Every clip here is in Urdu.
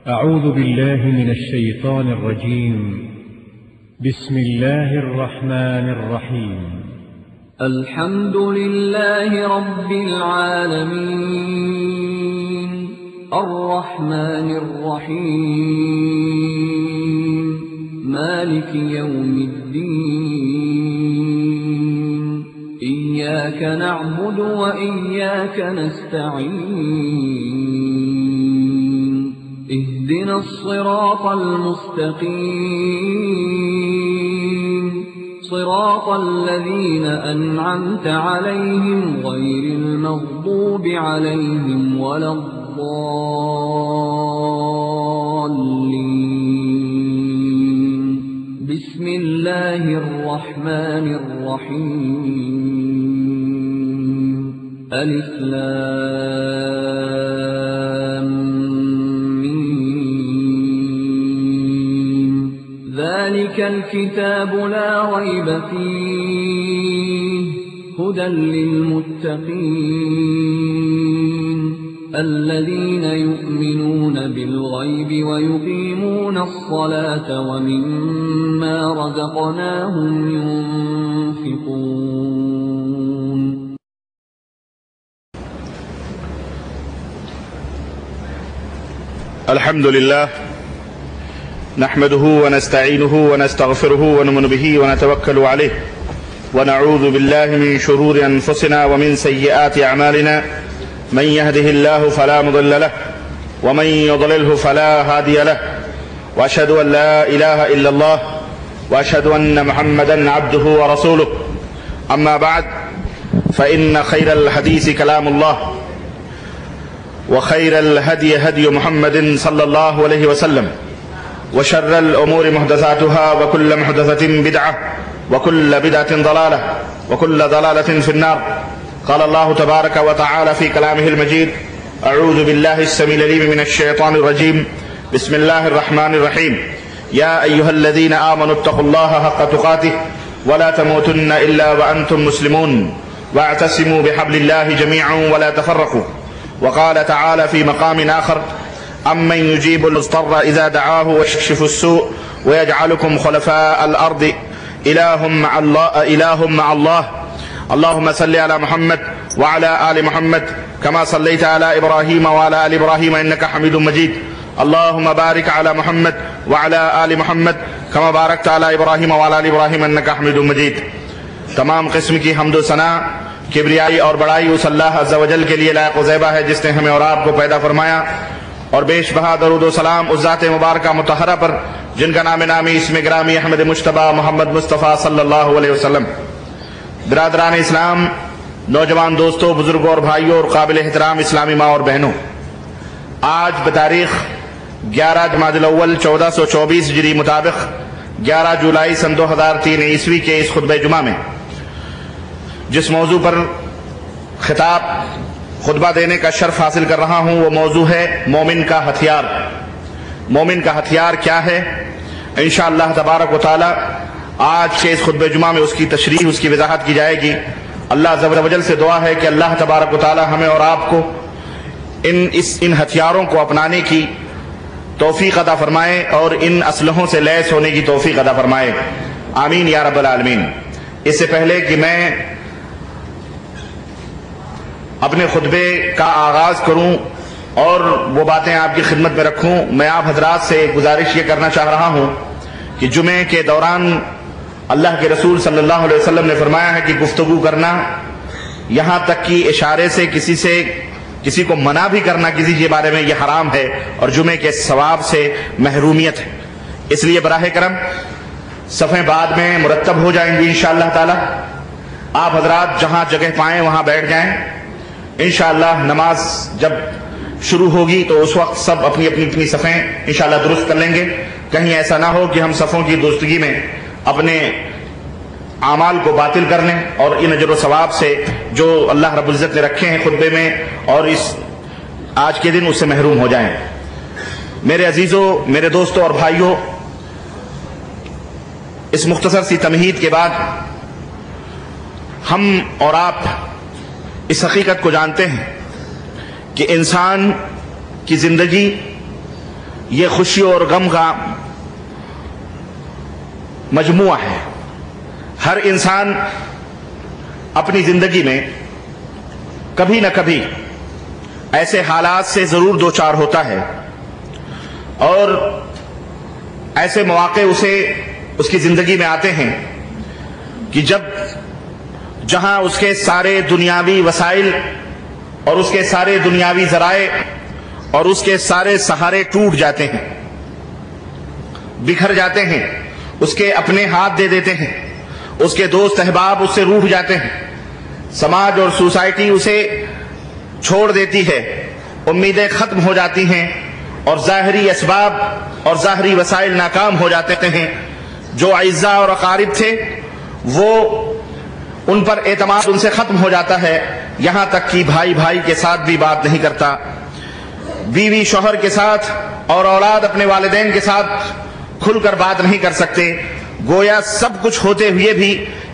أعوذ بالله من الشيطان الرجيم. بسم الله الرحمن الرحيم. الحمد لله رب العالمين الرحمن الرحيم مالك يوم الدين إياك نعبد وإياك نستعين اهدنا الصراط المستقيم صراط الذين أنعمت عليهم غير المغضوب عليهم ولا الضالين. بسم الله الرحمن الرحيم. ألف لام ذلك الكتاب لا ريب فيه هدى للمتقين الذين يؤمنون بالغيب ويقيمون الصلاة ومما رزقناهم ينفقون. الحمد لله نحمده ونستعينه ونستغفره ونؤمن به ونتوكل عليه ونعوذ بالله من شرور أنفسنا ومن سيئات أعمالنا من يهده الله فلا مضل له ومن يضلله فلا هادي له وأشهد أن لا إله إلا الله وأشهد أن محمدا عبده ورسوله. أما بعد فإن خير الحديث كلام الله وخير الهدي هدي محمد صلى الله عليه وسلم وشر الأمور محدثاتها وكل محدثة بدعة وكل بدعة ضلالة وكل ضلالة في النار. قال الله تبارك وتعالى في كلامه المجيد: أعوذ بالله السميع العليم من الشيطان الرجيم. بسم الله الرحمن الرحيم. يا أيها الذين آمنوا اتقوا الله حق تقاته ولا تموتن إلا وأنتم مسلمون واعتصموا بحبل الله جميعا ولا تفرقوا. وقال تعالى في مقام آخر: أمن يجيب المضطر إذا دعاه ويكشف السوء ويجعلكم خلفاء الأرض إله مع الله. اللهم صل على محمد وعلى آل محمد كما صليت على إبراهيم وعلى آل إبراهيم إنك حميد مجيد. اللهم بارك على محمد وعلى آل محمد كما باركت على إبراهيم وعلى آل إبراهيم إنك حميد مجيد. تمام قسم کی حمد و ثنا کبریائی اور بڑائی اس اللہ عز و جل کے لیے لائق و زیبا ہے جس نے ہمیں اور آپ کو پیدا فرمایا، اور بیش بہا درود و سلام اس ذات مبارکہ مطہرہ پر جن کا نام نامی اسم گرامی احمد مجتبیٰ محمد مصطفیٰ صلی اللہ علیہ وسلم. برادران اسلام، نوجوان دوستوں، بزرگوں اور بھائیوں اور قابل احترام اسلامی ماں اور بہنوں، آج بتاریخ 11 جمادی الاول 1424 ہجری مطابق 11 جولائی سن 2003 عیسوی کے اس خطبہ جمعہ میں جس موضوع پر خطبہ دینے کا شرف حاصل کر رہا ہوں وہ موضوع ہے مومن کا ہتھیار. مومن کا ہتھیار کیا ہے؟ انشاءاللہ تبارک و تعالی آج کے اس خطبہ جمعہ میں اس کی تشریح، اس کی وضاحت کی جائے گی. اللہ عز و جل سے دعا ہے کہ اللہ تبارک و تعالی ہمیں اور آپ کو ان ہتھیاروں کو اپنانے کی توفیق عطا فرمائے اور ان اسلحوں سے لیس ہونے کی توفیق عطا فرمائے. آمین یا رب العالمین. اس سے پہلے کہ میں اپنے خطبے کا آغاز کروں اور وہ باتیں آپ کی خدمت میں رکھوں، میں آپ حضرات سے گزارش یہ کرنا چاہ رہا ہوں کہ جمعے کے دوران اللہ کے رسول صلی اللہ علیہ وسلم نے فرمایا ہے کہ گفتگو کرنا، یہاں تک کہ اشارے سے کسی کو منع بھی کرنا کسی کے بارے میں، یہ حرام ہے اور جمعے کے ثواب سے محرومیت ہے. اس لیے براہ کرم صفیں بعد میں مرتب ہو جائیں گی انشاءاللہ تعالی. آپ حضرات جہاں جگہ پائیں وہاں بیٹھ جائیں. انشاءاللہ نماز جب شروع ہوگی تو اس وقت سب اپنی صفیں انشاءاللہ درست کر لیں گے. کہیں ایسا نہ ہو کہ ہم صفوں کی درستگی میں اپنے اعمال کو باطل کر لیں اور ان اجر و ثواب سے جو اللہ رب العزت نے رکھے ہیں خطبے میں اور اس آج کے دن اس سے محروم ہو جائیں. میرے عزیزوں، میرے دوستوں اور بھائیوں، اس مختصر سی تمہید کے بعد ہم اور آپ اس حقیقت کو جانتے ہیں کہ انسان کی زندگی یہ خوشی اور غم کا مجموعہ ہے۔ ہر انسان اپنی زندگی میں کبھی نہ کبھی ایسے حالات سے ضرور دوچار ہوتا ہے، اور ایسے مواقع اس کی زندگی میں آتے ہیں کہ جہاں اس کے سارے دنیاوی وسائل اور اس کے سارے دنیاوی ذرائع اور اس کے سارے سہارے ٹوٹ جاتے ہیں، بکھر جاتے ہیں، اس کے اپنے ہاتھ دے دیتے ہیں، اس کے دوست احباب اس سے روٹھ جاتے ہیں، سماج اور سوسائٹی اسے چھوڑ دیتی ہے، امیدیں ختم ہو جاتی ہیں، اور ظاہری اسباب اور ظاہری وسائل ناکام ہو جاتے ہیں۔ جو اعزاء اور اقارب تھے وہ ان پر اعتماد ان سے ختم ہو جاتا ہے، یہاں تک کہ بھائی بھائی کے ساتھ بھی بات نہیں کرتا، بیوی شوہر کے ساتھ اور اولاد اپنے والدین کے ساتھ کھل کر بات نہیں کر سکتے۔ گویا سب کچھ ہوتے ہوئے بھی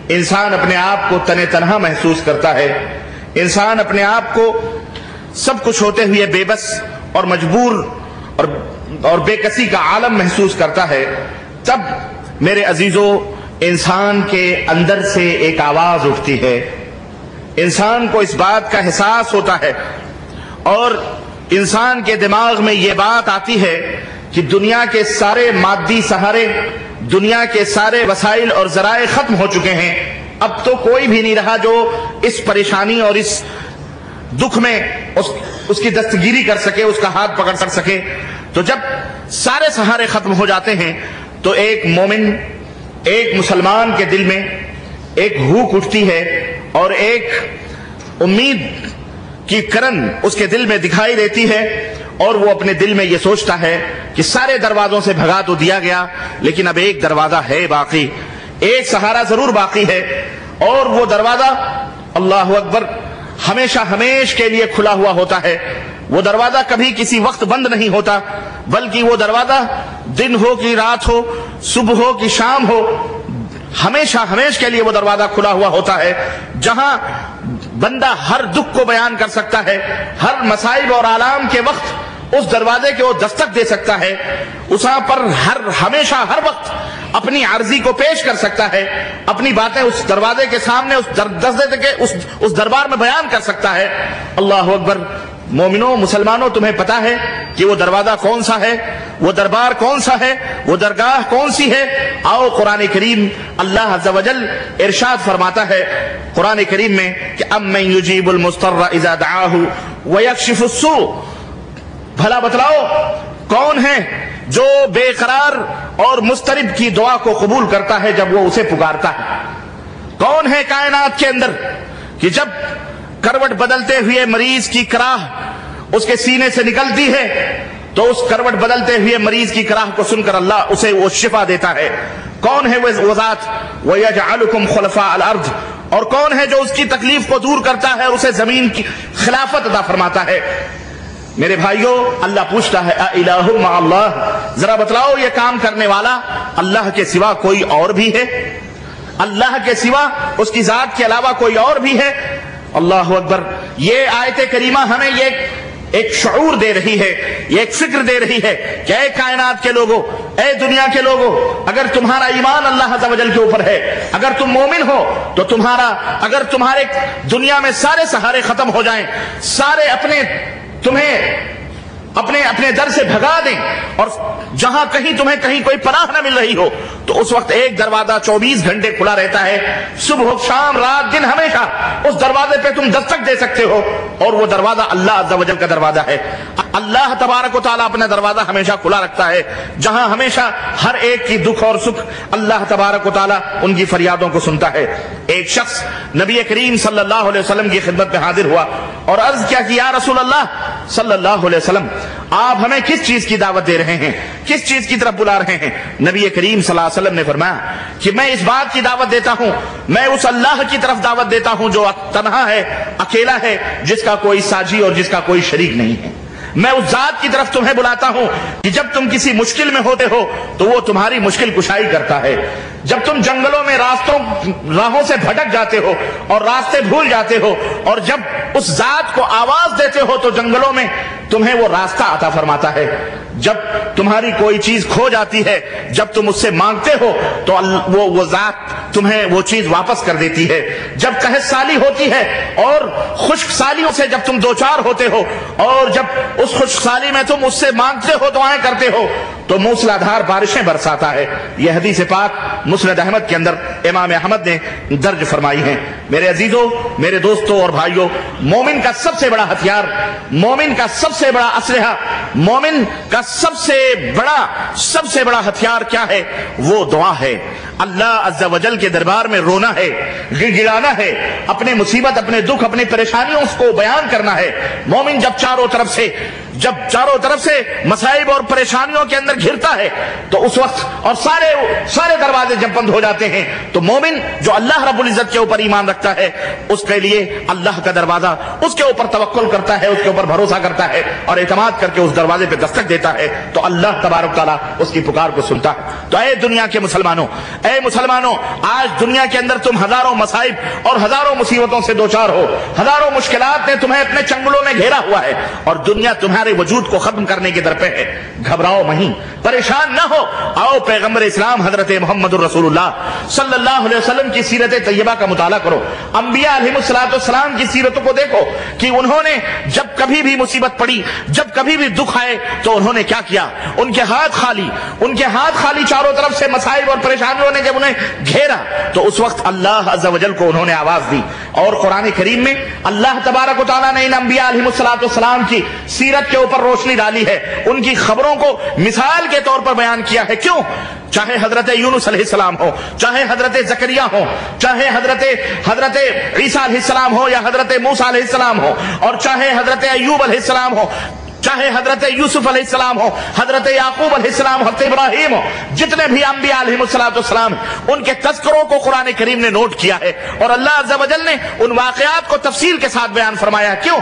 انسان اپنے آپ کو تن تنہا محسوس کرتا ہے، انسان اپنے آپ کو سب کچھ ہوتے ہوئے بے بس اور مجبور اور بے کسی کا عالم محسوس کرتا ہے۔ تب میرے عزیزو انسان کے اندر سے ایک آواز اٹھتی ہے، انسان کو اس بات کا احساس ہوتا ہے، اور انسان کے دماغ میں یہ بات آتی ہے کہ دنیا کے سارے مادی سہارے، دنیا کے سارے وسائل اور ذرائع ختم ہو چکے ہیں، اب تو کوئی بھی نہیں رہا جو اس پریشانی اور اس دکھ میں اس کی دستگیری کر سکے، اس کا ہاتھ پکڑ سکے۔ تو جب سارے سہارے ختم ہو جاتے ہیں تو ایک مومن، ایک مسلمان کے دل میں ایک ہوک اٹھتی ہے، اور ایک امید کی کرن اس کے دل میں دکھائی دیتی ہے، اور وہ اپنے دل میں یہ سوچتا ہے کہ سارے دروازوں سے بھگا تو دیا گیا، لیکن اب ایک دروازہ ہے باقی، ایک سہارا ضرور باقی ہے، اور وہ دروازہ اللہ اکبر ہمیشہ ہمیشہ کے لیے کھلا ہوا ہوتا ہے۔ وہ دروازہ کبھی کسی وقت بند نہیں ہوتا، بلکہ وہ دروازہ دن ہو کہ رات ہو، صبح ہو کہ شام ہو، ہمیشہ ہمیشہ کے لیے وہ دروازہ کھلا ہوا ہوتا ہے، جہاں بندہ ہر دکھ کو بیان کر سکتا ہے، ہر مصائب اور آلام کے وقت اس دروازے کے وہ دستک دے سکتا ہے، اساں پر ہمیشہ ہر وقت اپنی عرضی کو پیش کر سکتا ہے، اپنی باتیں اس دروازے کے سامنے اس دربار میں بیان کر سکتا ہے۔ اللہ اکبر۔ مومنوں، مسلمانوں، تمہیں پتا ہے کہ وہ دروازہ کون سا ہے، وہ دربار کون سا ہے، وہ درگاہ کون سی ہے؟ آؤ قرآن کریم اللہ عز و جل ارشاد فرماتا ہے قرآن کریم میں کہ امن یجیب المضطر اذا دعاہ ویکشف السوء، بھلا بتلاؤ کون ہے جو بے قرار اور مضطرب کی دعا کو قبول کرتا ہے جب وہ اسے پکارتا ہے؟ کون ہے کائنات کے اندر کہ جب کروٹ بدلتے ہوئے مریض کی کراہ اس کے سینے سے نکلتی ہے تو اس کروٹ بدلتے ہوئے مریض کی کراہ کو سن کر اللہ اسے وہ شفا دیتا ہے؟ کون ہے وہ ذات؟ وَيَجْعَلُكُمْ خُلَفَاءَ الْأَرْضِ، اور کون ہے جو اس کی تکلیف کو دور کرتا ہے اور اسے زمین کی خلافت عطا فرماتا ہے؟ میرے بھائیوں، اللہ پوچھتا ہے اَإِلَٰهٌ مَعَ اللَّهِ، ذرا بتلاؤ یہ کام کرنے والا اللہ کے سوا کوئی اور بھی ہے؟ اللہ کے سوا اس کی ذات کے علاوہ کوئی اور بھی ہے؟ اللہ اکبر۔ یہ آیت کریمہ ہمیں یہ ایک شعور دے رہی ہے، یہ ایک فکر دے رہی ہے کہ اے کائنات کے لوگوں، اے دنیا کے لوگوں، اگر تمہارا ایمان اللہ عز و جل کے اوپر ہے، اگر تم مومن ہو تو اگر تمہارے دنیا میں سارے سہارے ختم ہو جائیں، سارے تمہیں اپنے در سے بھگا دیں، اور جہاں تمہیں کہیں کوئی پناہ نہ مل رہی ہو، تو اس وقت ایک دروازہ 24 گھنٹے کھلا رہتا ہے، صبح شام رات دن ہمیشہ اس دروازے پہ تم دستک دے سکتے ہو، اور وہ دروازہ اللہ عز و جل کا دروازہ ہے۔ اللہ تبارک و تعالیٰ اپنا دروازہ ہمیشہ کھلا رکھتا ہے، جہاں ہمیشہ ہر ایک کی دکھ اور سکھ اللہ تبارک و تعالیٰ ان کی فریادوں کو سنتا ہے۔ ایک شخص نبی کریم صلی اللہ علیہ وسلم کی خدمت میں حاضر ہوا اور عرض کیا کہ یا رسول اللہ صلی اللہ علیہ وسلم، آپ ہمیں کس چیز کی دعوت دے رہے ہیں، کس چیز کی طرف بلا رہے ہیں؟ نبی کریم صلی اللہ علیہ وسلم نے فرمایا کہ میں اس بات کی دعوت دیتا ہوں، میں اس اللہ کی طرف دعوت دیتا ہوں جو تنہا ہے، اکیلا ہے، جس کا کوئی ساجی اور جس کا کوئی شریک نہیں ہے۔ میں اس ذات کی طرف تمہیں بلاتا ہوں کہ جب تم کسی مشکل میں ہوتے ہو تو وہ تمہاری مشکل کشائی کرتا ہے، جب تم جنگلوں میں راہوں سے بھٹک جاتے ہو اور راستے بھول جاتے ہو، اور جب اس ذات کو آواز دیتے ہو تو جنگلوں میں تمہیں وہ راستہ عطا فرماتا ہے۔ جب تمہاری کوئی چیز کھو جاتی ہے، جب تم اس سے مانگتے ہو تو وہ ذات تمہیں وہ چیز واپس کر دیتی ہے۔ جب قحط سالی ہوتی ہے اور خشک سالیوں سے جب تم دوچار ہوتے ہو، اور جب اس خشک سالی میں تم اس سے مانگتے ہو، دعائیں کرتے ہو، تو موسلادھار بارشیں برساتا ہے۔ یہ حدیث پاک مسند احمد کے اندر امام احمد نے درج فرمائی ہیں۔ میرے عزیزوں، میرے دوستوں اور بھائیوں، مومن کا سب سے بڑا ہتھیار، مومن کا سب سے بڑا اسلحہ، مومن کا سب سے بڑا ہتھیار کیا ہے؟ وہ دعا ہے۔ اللہ عز و جل کے دربار میں رونا ہے، گڑگڑانا ہے، اپنے مصیبت، اپنے دکھ، اپنی پریشانیوں کو بیان کرنا ہے۔ مومن جب چاروں طرف سے مصائب اور پریشانیوں کے اندر گھرتا ہے تو اس وقت، اور سارے دروازے جب بند ہو جاتے ہیں، تو مومن جو اللہ رب العزت کے اوپر ایمان رکھتا ہے، اس کے لیے اللہ کا دروازہ، اس کے اوپر توکل کرتا ہے، اس کے اوپر بھروسہ کرتا ہے اور اعتماد کر کے اس دروازے پہ دستک دیتا ہے، تو اللہ تبارک تعالیٰ اس کی پکار کو سنتا ہے۔ تو اے دنیا کے مسلمانوں، آج دنیا کے اندر تم ہزاروں مصائب اور ہزاروں مصیبتوں سے دوچار ہو، ہزاروں مشکلات نے تمہیں اپنے چنگلوں میں گھیرا ہوا ہے، اور دنیا تمہارے وجود کو ختم کرنے کے در پہ ہے۔ گھبراؤ نہیں، پریشان نہ ہو، آؤ پیغمبر اسلام حضرت محمد الرسول اللہ صلی اللہ علیہ وسلم کی سیرت طیبہ کا مطالعہ کرو۔ انبیاء علیہ السلام کی سیرتوں کو دیکھو کہ انہوں نے جب کبھی بھی مصیبت پڑی، جب کبھی بھی دکھ آئے تو انہوں نے کیا کیا؟ ان کے ہاتھ خالی چاروں طرف سے مصائب اور پریشانیوں نے جب انہیں گھیرا تو اس وقت اللہ عز و جل کو انہوں نے آواز دی۔ اور قرآن کریم میں اللہ تبارک و تعالیٰ نے ان انبیاء علیہ السلام کی سیرت کے اوپر روشنی ڈالی ہے، ان کی خبروں کو مثال کے طور پر بیان کیا ہے۔ کیوں؟ چاہے حضرت یونس علیہ السلام ہو، چاہے حضرت زکریا ہو، چاہے حضرت عیسیٰ علیہ السلام ہو یا حضرت موسیٰ علیہ السلام ہو، اور چاہے حضرت ایوب علیہ السلام ہو، چاہے حضرت یوسف علیہ السلام ہو، حضرت یعقوب علیہ السلام، حضرت ابراہیم ہو، جتنے بھی انبیاء علیہ السلام ان کے تذکروں کو قرآن کریم نے نوٹ کیا ہے، اور اللہ عز و جل نے ان واقعات کو تفصیل کے ساتھ بیان فرمایا ہے۔ کیوں؟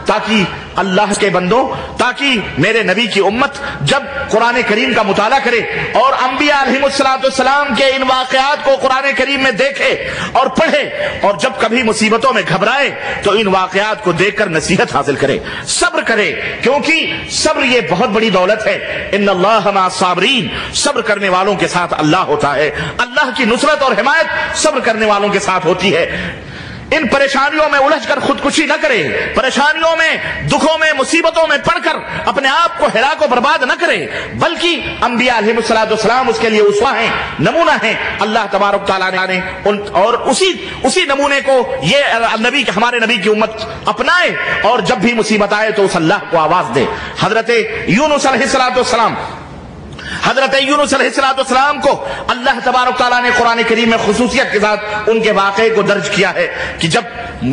تاکہ اللہ کے بندوں، تاکہ میرے نبی کی امت جب قرآن کریم کا مطالعہ کرے اور انبیاء علیہ السلام کے ان واقعات کو قرآن کریم میں دیکھے اور پڑھے، اور جب کبھی مصیبتوں میں گھبرائے تو ان واقعات کو دیکھ کر نصیحت حاصل کرے، صبر کرے، کیونکہ صبر یہ بہت بڑی دولت ہے۔ ان اللہ مع الصابرین، صبر کرنے والوں کے ساتھ اللہ ہوتا ہے۔ اللہ کی نصرت اور حمایت صبر کرنے والوں کے ساتھ ہوتی ہے۔ ان پریشانیوں میں الجھ کر خودکشی نہ کرے، پریشانیوں میں، دکھوں میں، مصیبتوں میں پڑ کر اپنے آپ کو ہلاک و برباد نہ کرے، بلکہ انبیاء علیہ السلام اس کے لیے اسوہ ہیں، نمونہ ہیں۔ اللہ تبارک تعالیٰ نے اور اسی نمونے کو یہ ہمارے نبی کی امت اپنائے، اور جب بھی مصیبت آئے تو اس اللہ کو آواز دے۔ حضرت یونس علیہ السلام کو اللہ تبارک تعالیٰ نے قرآن کریم میں خصوصیت کے ساتھ ان کے واقعے کو درج کیا ہے کہ جب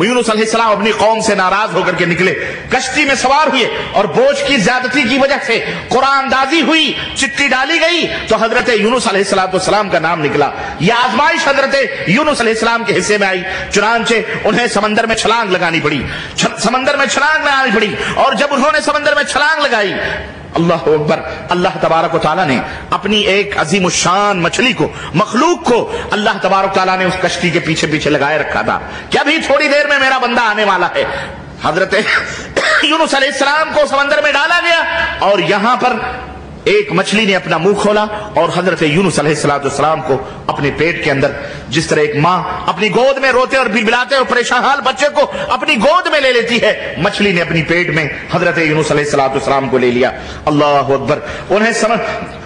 یونس علیہ السلام اپنی قوم سے ناراض ہو کر کے نکلے، کشتی میں سوار ہوئے اور بوجھ کی زیادتی کی وجہ سے قرآن دازی ہوئی، چٹی ڈالی گئی تو حضرت یونس علیہ السلام کا نام نکلا۔ یہ آزمائش حضرت یونس علیہ السلام کے حصے میں آئی، چنانچہ انہیں سمندر میں چھلانگ لگانی پڑی، اور جب انہوں نے سمندر میں چھلانگ لگائی، اللہ اکبر، اللہ تبارک و تعالیٰ نے اپنی ایک عظیم الشان مچھلی کو، مخلوق کو اللہ تبارک و تعالیٰ نے اس کشتی کے پیچھے لگائے رکھا تھا کہ ابھی تھوڑی دیر میں میرا بندہ آنے والا ہے۔ حضرت یونس علیہ السلام کو سمندر میں ڈالا گیا، اور یہاں پر ایک مچھلی نے اپنا منہ کھولا اور حضرت یونس علیہ السلام کو اپنے پیٹ کے اندر، جس طرح ایک ماں اپنی گود میں روتے اور بلبلاتے اور پریشان حال بچے کو اپنی گود میں لے لیتی ہے، مچھلی نے اپنی پیٹ میں حضرت یونس علیہ السلام کو لے لیا۔ اللہ اکبر،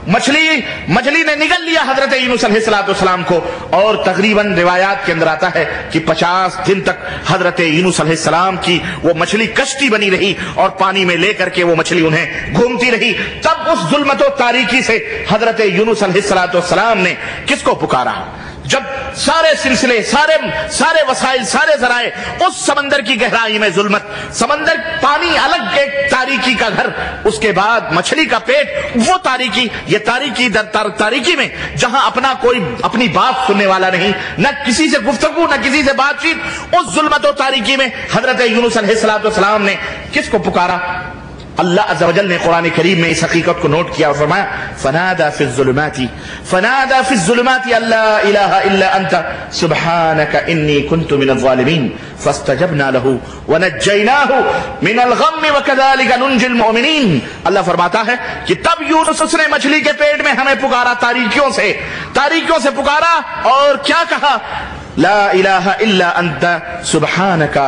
مچھلی نے نگل لیا حضرت یونس علیہ السلام کو، اور تقریباً روایات کے اندر آتا ہے کہ 50 دن تک حضرت یونس علیہ السلام کی وہ مچھلی کشتی بنی رہی، اور پانی میں لے کر کے وہ مچھلی انہیں گھومتی رہی۔ تب اس ظلمت و تاریکی سے حضرت یونس علیہ السلام نے کس کو پکارا؟ جب سارے سلسلے، سارے وسائل، سارے ذرائع اس سمندر کی گہرائی میں ظلمت، سمندر پانی الگ ایک تاریکی کا گھر، اس کے بعد مچھلی کا پیٹ، وہ تاریکی، یہ تاریکی میں جہاں اپنی بات سننے والا نہیں، نہ کسی سے گفتگو، نہ کسی سے بات چیت، اس ظلمت و تاریکی میں حضرت یونس علیہ السلام نے کس کو پکارا؟ اللہ عز و جل نے قرآن کریم میں اس حقیقت کو نوٹ کیا اور فرمایا فنادا فی الظلمات اللہ الہ الا انت سبحانک انی کنت من الظالمین فاستجبنا له ونجیناہ من الغم وکذالک ننجی المؤمنین. اللہ فرماتا ہے کہ تب یونس نے مچھلی کے پیٹ میں ہمیں پکارا، تاریکیوں سے پکارا، اور کیا کہا؟ لا الہ الا انت سبحانک.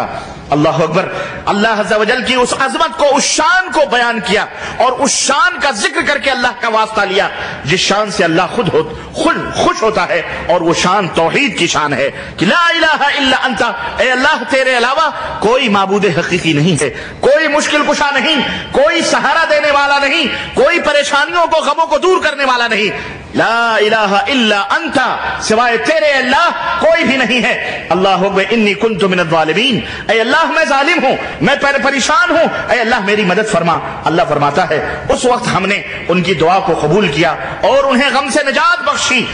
اللہ اکبر. اللہ عز و جل کی اس عظمت کو، اس شان کو بیان کیا اور اس شان کا ذکر کر کے اللہ کا واسطہ لیا جس شان سے اللہ خود خوش ہوتا ہے، اور وہ شان توحید کی شان ہے کہ لا الہ الا انت، اے اللہ تیرے علاوہ کوئی معبود حقیقی نہیں ہے، کوئی مشکل کشا نہیں، کوئی سہارا دینے والا نہیں، کوئی پریشانیوں کو، غموں کو دور کرنے والا نہیں. لا الہ الا انت، سوائے تیرے اللہ کوئی بھی نہیں ہے. اللہ اکبر. انی کنت من الظالمین، اے اللہ میں ظالم ہوں، میں پریشان ہوں، اے اللہ میری مدد فرما. اللہ فرماتا ہے اس وقت ہم نے ان کی دعا کو قبول کیا اور انہیں غم سے نجات بخشی،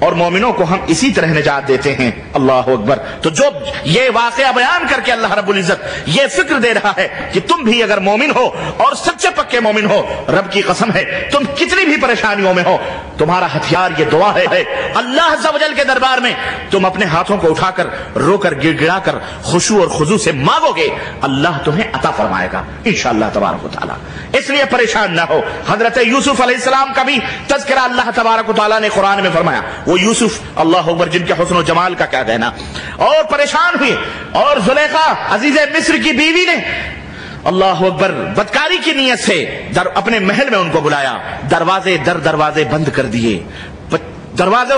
اور مومنوں کو ہم اسی طرح نجات دیتے ہیں. اللہ اکبر. تو جو یہ واقعہ بیان کر کے اللہ رب العزت یہ فکر دے رہا ہے کہ تم بھی اگر مومن ہو اور سچے پکے مومن ہو، رب کی قسم ہے تم کتنی بھی پریشانیوں میں ہو، تمہارا ہتھیار یہ دعا ہے. اللہ عز و جل کے دربار میں تم اپنے ہاتھوں کو اٹھا کر، رو کر، گڑ گڑا کر، خشوع اور خضوع سے مانگو گے، اللہ تمہیں عطا فرمائے گا انشاءاللہ تبارک و تعالی. اس لیے پریشان نہ ہو. حضرت یوسف علیہ السلام کا بھی تذکرہ اللہ تبارک و تعالی نے قرآن میں فرمایا. وہ یوسف اللہ اکبر جن کے حسن و جمال کا کیا کہنا، اور پریشان ہوئے، اور زلیخا عزیز مصر کی بیوی نے اللہ اکبر بدکاری کی نیت سے اپنے محل میں ان کو بلایا، دروازے بند کر دیے، دروازے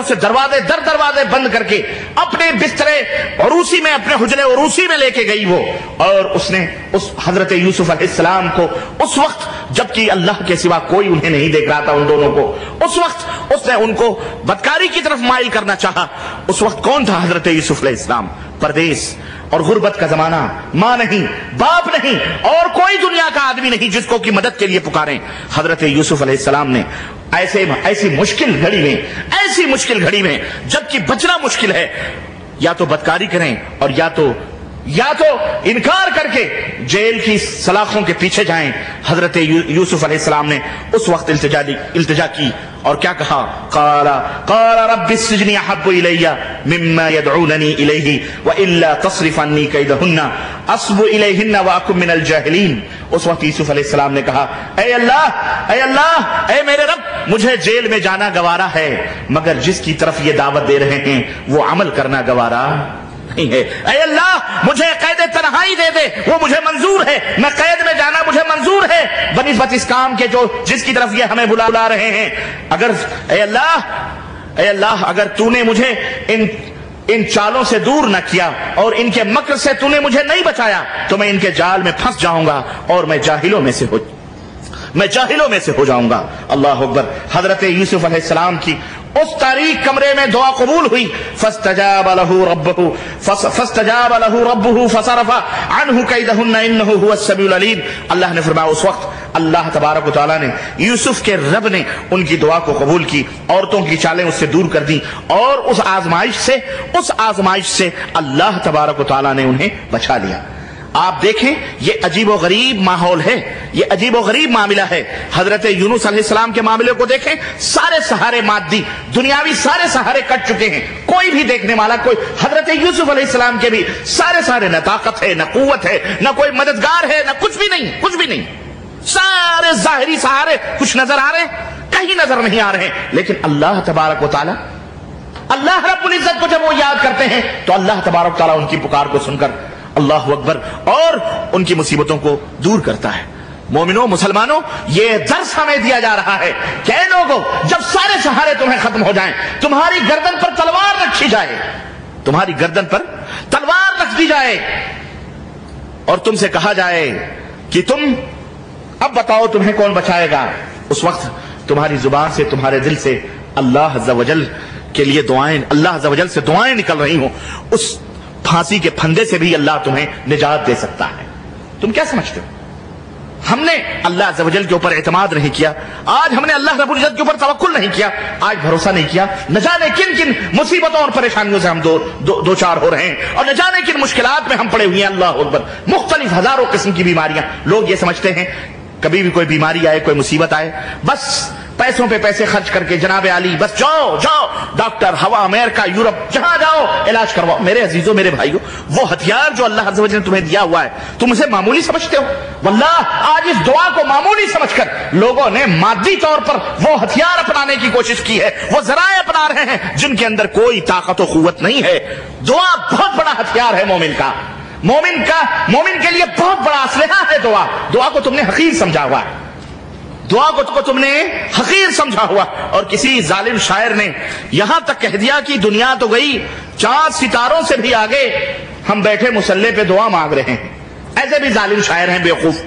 بند کر کے اپنے بسترے عروسی میں، اپنے حجرے عروسی میں لے کے گئی وہ، اور اس نے اس حضرت یوسف علیہ السلام کو اس وقت جبکہ اللہ کے سوا کوئی انہیں نہیں دیکھ رہا تھا، ان دونوں کو، اس وقت اس نے ان کو بدکاری کی طرف مائل کرنا چاہا. اس وقت کون تھا حضرت یوسف علیہ السلام؟ پردیس اور غربت کا زمانہ، ماں نہیں، باپ نہیں، اور کوئی دنیا کا آدمی نہیں جس کو کی مدد کے لیے پکاریں. حضرت یوسف علیہ السلام نے ایسی مشکل گھڑی میں جبکہ بچنا مشکل ہے، یا تو بدکاری کریں اور یا تو انکار کر کے جیل کی سلاخوں کے پیچھے جائیں. حضرت یوسف علیہ السلام نے اس وقت التجا کی اور کیا کہا؟ قال رب السجن احب الی مما يدعوننی الیہ والا تصرف عنی کیدہن اصب الیہن واکن من الجاہلین. اس وقت یوسف علیہ السلام نے کہا اے اللہ اے میرے رب، مجھے جیل میں جانا گوارا ہے، مگر جس کی طرف یہ دعوت دے رہے ہیں وہ عمل کرنا گوارا نہیں ہے. اے اللہ مجھے قید تنہائی دے دے، وہ مجھے منظور ہے، میں قید میں جانا مجھے منظور ہے بنسبت اس کام کے جس کی طرف یہ ہمیں بلا رہے ہیں. اے اللہ اگر تو نے مجھے ان چالوں سے دور نہ کیا اور ان کے مکر سے تو نے مجھے نہیں بچایا تو میں ان کے جال میں پھنس جاؤں گا اور میں جاہلوں میں سے ہو جاؤں گا. اللہ اکبر. حضرت یوسف علیہ السلام کی اس تاریک کمرے میں دعا قبول ہوئی. فاستجاب له ربه فصرف عنه كيدهن انه هو السميع العليم. اللہ نے فرمایا اس وقت اللہ تبارک و تعالیٰ نے، یوسف کے رب نے ان کی دعا کو قبول کی، عورتوں کی چالیں اس سے دور کر دی، اور اس آزمائش سے اللہ تبارک و تعالیٰ نے انہیں بچا لیا. آپ دیکھیں یہ عجیب و غریب ماحول ہے، یہ عجیب و غریب معاملہ ہے. حضرت یونس علیہ السلام کے معاملے کو دیکھیں، سارے سہارے مادی دنیاوی سارے سہارے کٹ چکے ہیں، کوئی بھی دیکھنے والا حضرت یوسف علیہ السلام کے بھی سارے نہ طاقت ہے، نہ قوت ہے، نہ کوئی مددگار ہے، نہ کچھ بھی نہیں. سارے ظاہری سہارے کچھ نظر آ رہے ہیں، کہیں نظر نہیں آ رہے ہیں. لیکن اللہ تبارک و تعالی، اللہ رب العزت کو جب وہ یاد کرتے ہیں تو اللہ تبارک و تعالی ان کی پکار کو سن کر اللہ اکبر اور ان کی مصیبتوں کو دور کرتا ہے. مومنوں، مسلمانوں، یہ درس ہمیں دیا جا رہا ہے کہ اے لوگوں، جب سارے سہارے تمہیں ختم ہو جائیں، تمہاری گردن پر تلوار رکھی جائے، تمہاری گردن پر تلوار رکھ دی جائے اور تم سے کہا جائے کہ تم اب بتاؤ تمہیں کون بچائے گا، اس وقت تمہاری زبان سے، تمہارے دل سے اللہ عز و جل کے لیے دعائیں، اللہ عز و جل سے دعائیں نکل رہی ہوں، اس پھانسی کے پھندے سے بھی اللہ تمہیں نجات دے سکتا ہے. تم کیا سمجھتے ہو؟ ہم نے اللہ عز و جل کے اوپر اعتماد نہیں کیا، آج ہم نے اللہ رب العزت کے اوپر توکل نہیں کیا، آج بھروسہ نہیں کیا، نہ جانے کن مصیبتوں اور پریشانیوں سے ہم دو چار ہو رہے ہیں، اور نہ جانے کن مشکلات میں ہم پڑے ہوئے ہیں. اللہ اکبر. مختلف ہزاروں قسم کی بیماریاں. لوگ یہ سمجھتے ہیں کبھی بھی کوئی بیماری آئے، کوئی مصیبت آئے، بس پیسوں پہ پیسے خرچ کر کے جناب علی بس جاؤ ڈاکٹر، ہوا، امریکہ، یورپ، جہاں جاؤ علاج کرواؤ۔ میرے عزیزوں، میرے بھائیوں، وہ ہتھیار جو اللہ عز و جل نے تمہیں دیا ہوا ہے، تم اسے معمولی سمجھتے ہو؟ واللہ آج اس دعا کو معمولی سمجھ کر لوگوں نے مادی طور پر وہ ہتھیار اپنانے کی کوشش کی ہے، وہ ذرائع اپنا رہے ہیں جن کے اندر کوئی طاقت و قوت نہیں ہے۔ دعا بہت بڑا ہتھیار ہے مومن کا، مومن کے لیے بہت بڑا اسلحہ ہے دعا۔ دعا کو تم نے حقیر سمجھا ہوا ہے، دعا کو تم نے حقیر سمجھا ہوا، اور کسی ظالم شاعر نے یہاں تک کہہ دیا کہ دنیا تو گئی، چاند ستاروں سے بھی آگے، ہم بیٹھے مسلح پہ دعا مانگ رہے ہیں۔ ایسے بھی ظالم شاعر ہیں بیوقوف۔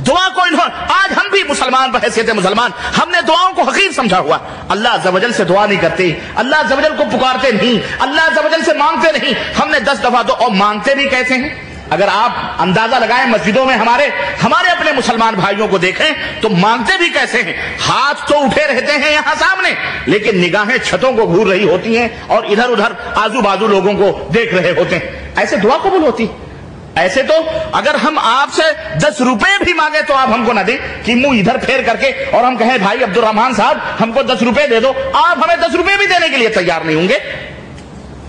دعا کو آج ہم بھی مسلمان بحیثیت مسلمان ہم نے دعاؤں کو حقیر سمجھا ہوا۔ اللہ عز و جل سے دعا نہیں کرتے، اللہ عز و جل کو پکارتے نہیں، اللہ عز و جل سے مانگتے نہیں۔ ہم نے 10 دفعہ اور مانگتے بھی کیسے ہیں؟ اگر آپ اندازہ لگائیں مسجدوں میں ہمارے اپنے مسلمان بھائیوں کو دیکھیں تو مانگتے بھی کیسے ہیں؟ ہاتھ تو اٹھے رہتے ہیں یہاں سامنے، لیکن نگاہیں چھتوں کو گھور رہی ہوتی ہیں اور ادھر ادھر آزو بازو لوگوں کو دیکھ رہے ہوتے ہیں۔ ایسے دعا قبول ہوتی؟ ایسے تو اگر ہم آپ سے 10 روپے بھی مانگے تو آپ ہم کو نہ دیں کہ منہ ادھر پھیر کر کے اور ہم کہیں بھائی عبد الرحمان صاحب ہم کو 10 روپے دے دو، آپ ہمیں 10 روپے بھی دینے کے لیے تیار نہیں ہوں گے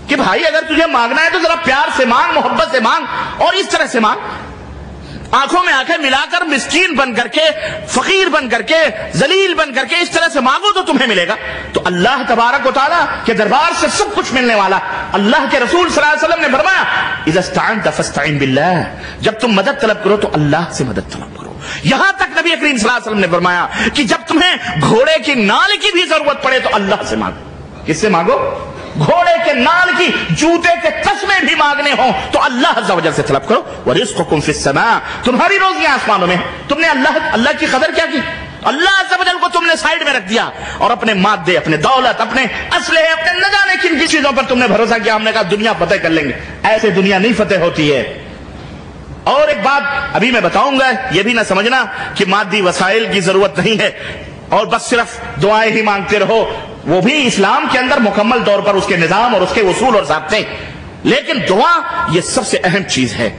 کہ بھائی اگر تجھے مانگنا ہے تو ذرا پیار سے مانگ، محبت سے مانگ، اور اس طرح سے مانگ، آنکھوں میں آنکھیں ملا کر، مسکین بن کر کے، فقیر بن کر کے، ذلیل بن کر کے اس طرح سے مانگو تو تمہیں ملے گا۔ تو اللہ تبارک و تعالیٰ کے دربار سے سب کچھ ملنے والا۔ اللہ کے رسول صلی اللہ علیہ وسلم نے فرمایا اذا استعنت فاستعن باللہ، جب تم مدد طلب کرو تو اللہ سے مدد طلب کرو۔ یہاں تک نبی کریم صلی اللہ علیہ وسلم نے فرمایا کہ جب تمہیں گھوڑے کی نال کی بھی ضرورت پڑے تو اللہ سے مانگو۔ کس سے مانگو؟ گھوڑے کے نال کی، جوتے کے تسمے بھی مانگنے ہوں تو اللہ عز و جل سے طلب کرو۔ وَرِزْقُكُمْ فِي السَّمَاءِ، تمہاری روزیاں آسمانوں میں۔ تم نے اللہ کی قدر کیا کی؟ اللہ عز و جل کو تم نے سائیڈ میں رکھ دیا اور اپنے مادے، اپنے دولت، اپنے اسلحے، اپنے نہ جانے کن کی چیزوں پر تم نے بھروسہ کیا۔ ہم نے کہا دنیا فتح کر لیں گے۔ ایسے دنیا نہیں فتح ہوتی ہے۔ اور ایک بات ابھی میں بتاؤں گا، یہ بھی نہ سمجھنا کہ مادی وسائل کی ضرورت نہیں ہے اور بس صرف دعائیں ہی مانگتے رہو، وہ بھی اسلام کے اندر مکمل طور پر اس کے نظام اور اس کے اصول اور ضابطے، لیکن دعا یہ سب سے اہم چیز ہے،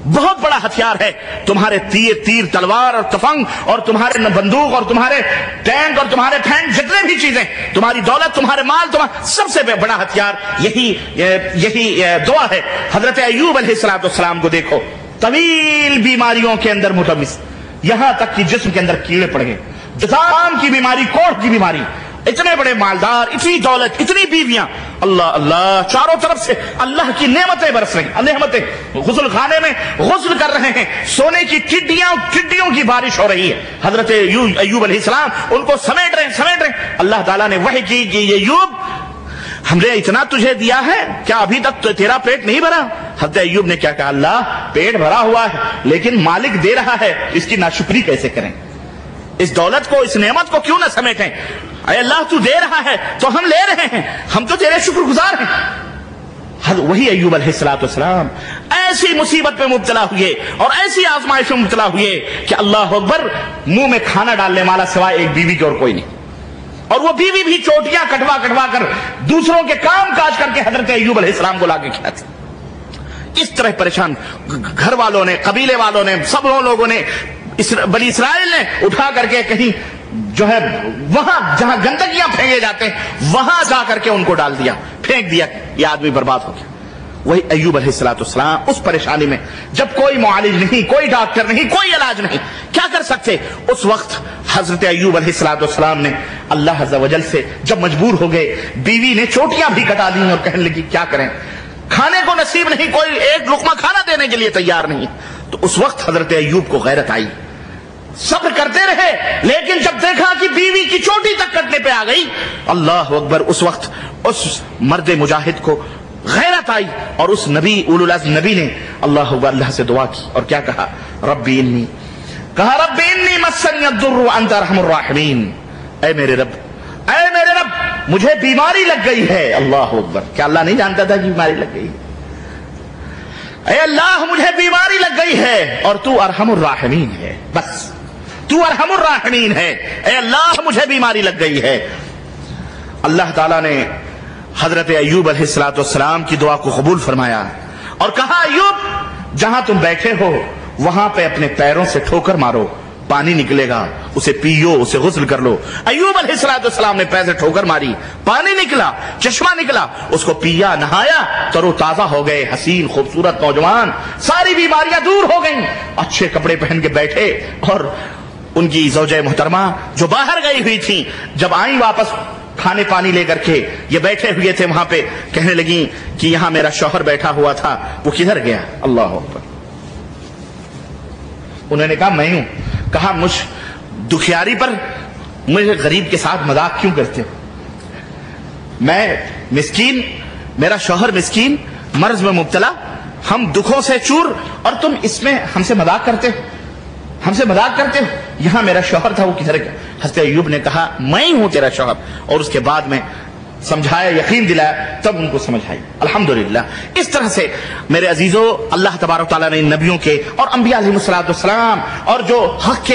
بہت بڑا ہتھیار ہے۔ تمہارے تیر، تلوار اور تفنگ اور تمہارے بندوق اور تمہارے ٹینک اور تمہارے ٹینک، جتنے بھی چیزیں، تمہاری دولت، تمہارے مال، تمہارا سب سے بڑا ہتھیار یہی دعا ہے۔ حضرت ایوب علیہ السلام کو دیکھو، طویل بیماریوں کے اندر ملوث، یہاں تک کہ جسم کے اندر کیڑے پڑ گئے، جسام کی بیماری، کوڑھ کی بیماری، اتنے بڑے مالدار، اتنی دولت، اتنی بیویاں، اللہ اللہ، چاروں طرف سے اللہ کی نعمتیں برس رہی ہیں، نعمتیں۔ غسل خانے میں غسل کر رہے ہیں، سونے کی ٹڈیوں کی بارش ہو رہی ہے۔ حضرت ایوب علیہ السلام ان کو سمیٹ رہے ہیں۔ اللہ تعالیٰ نے وحی کی کہ ایوب، ہم نے اتنا تجھے دیا ہے، کیا ابھی تک تیرا پیٹ نہیں بھرا؟ حضرت ایوب نے کیا کہا، اللہ پیٹ بھرا ہوا ہے لیکن مالک دے رہا ہے، اس کی ناشکری کیسے کریں؟ اس دولت کو، اس نعمت کو کیوں نہ سمیٹیں؟ اے اللہ تو دے رہا ہے تو ہم لے رہے ہیں، ہم تو تیرے شکر گزار ہیں۔ وہی ایوب علیہ السلام ایسی مصیبت میں مبتلا ہوئے اور ایسی آزمائش میں مبتلا ہوئے کہ اللہ اکبر، منہ میں کھانا ڈالنے والا سوائے ایک بیوی کے اور کوئی نہیں، اور وہ بیوی بھی چوٹیاں کٹوا کر دوسروں کے کام کاج کر کے حضرت ایوب علیہ السلام کو لا کے کھلاتی۔ اس طرح پریشان گھر والوں نے، قبیلے والوں نے، سب لوگوں نے، بنی اسرائیل نے اٹھا کر کے کہیں جو ہے وہاں جہاں گندگیاں پھینکے جاتے ہیں وہاں جا کر کے ان کو ڈال دیا، پھینک دیا، یہ آدمی برباد ہو گیا۔ وہی ایوب علیہ السلام اس پریشانی میں، جب کوئی معالج نہیں، کوئی ڈاکٹر نہیں، کوئی علاج نہیں، کیا کر سکتے؟ اس وقت حضرت ایوب علیہ السلام نے اللہ عز و جل سے جب مجبور ہو گئے، بیوی نے چوٹیاں بھی کٹا دی اور کہنے لگی کیا کریں، کھانے کو نصیب نہیں، کوئی ایک لقمہ کھانا دینے کے لیے تیار نہیں، تو اس وقت حضرت ایوب کو غیرت آئی، صبر کرتے رہے، لیکن جب دیکھا کہ بیوی کی چوٹی تک کٹنے پہ آ گئی، اللہ اکبر، اس وقت اس مرد مجاہد کو غیرت آئی اور اس نبی اولو العزم نبی نے اللہ اکبر اللہ سے دعا کی اور کیا کہا، ربی انی مسنی الضر وانت ارحم الراحمین، اے میرے رب مجھے بیماری لگ گئی ہے۔ اللہ اکبر، کیا اللہ نہیں جانتا تھا کہ بیماری لگ گئی؟ اے اللہ مجھے بیماری لگ گئی ہے اور تو ارحم الراحمین ہے، بس تو ارحم الراحمین ہے، اے اللہ مجھے بیماری لگ گئی ہے۔ اللہ تعالیٰ نے حضرت ایوب علیہ السلام کی دعا کو قبول فرمایا اور کہا ایوب جہاں تم بیٹھے ہو وہاں پہ اپنے پیروں سے ٹھوکر مارو، پانی نکلے گا، اسے پیو، اسے غسل کر لو۔ ایوب علیہ السلام نے پیر سے ٹھوکر ماری، پانی نکلا، چشمہ نکلا، اس کو پیا، نہایا، تر و تازہ ہو گئے، حسین خوبصورت نوجوان، ساری بیماریاں دور ہو گئیں، اچھے کپڑے پہن کے بیٹھے۔ اور ان کی زوجہ محترمہ جو باہر گئی ہوئی تھیں، جب آئیں واپس کھانے پانی لے کر کے، یہ بیٹھے ہوئے تھے وہاں پہ، کہنے لگیں کہ یہاں میرا شوہر بیٹھا ہوا تھا، وہ کدھر گیا؟ اللہ اکبر۔ انہوں نے کہا میں ہوں۔ کہا مجھ دکھیاری پر مجھے غریب کے ساتھ مذاق کیوں کرتے ہو؟ میں مسکین، میرا شوہر مسکین، مرض میں مبتلا، ہم دکھوں سے چور، اور تم اس میں ہم سے مذاق کرتے ہو، ہم سے مذاق کرتے ہو؟ یہاں میرا شوہر تھا، وہ کدھر گیا؟ حضرت ایوب نے کہا میں ہی ہوں تیرا شوہر، اور اس کے بعد میں سمجھایا، یقین دلایا، تب ان کو سمجھ آئی۔ الحمدللہ۔ اس طرح سے میرے عزیزو، اللہ تبارک تعالیٰ نے نبیوں کے اور انبیاء علیہ السلام اور جو حق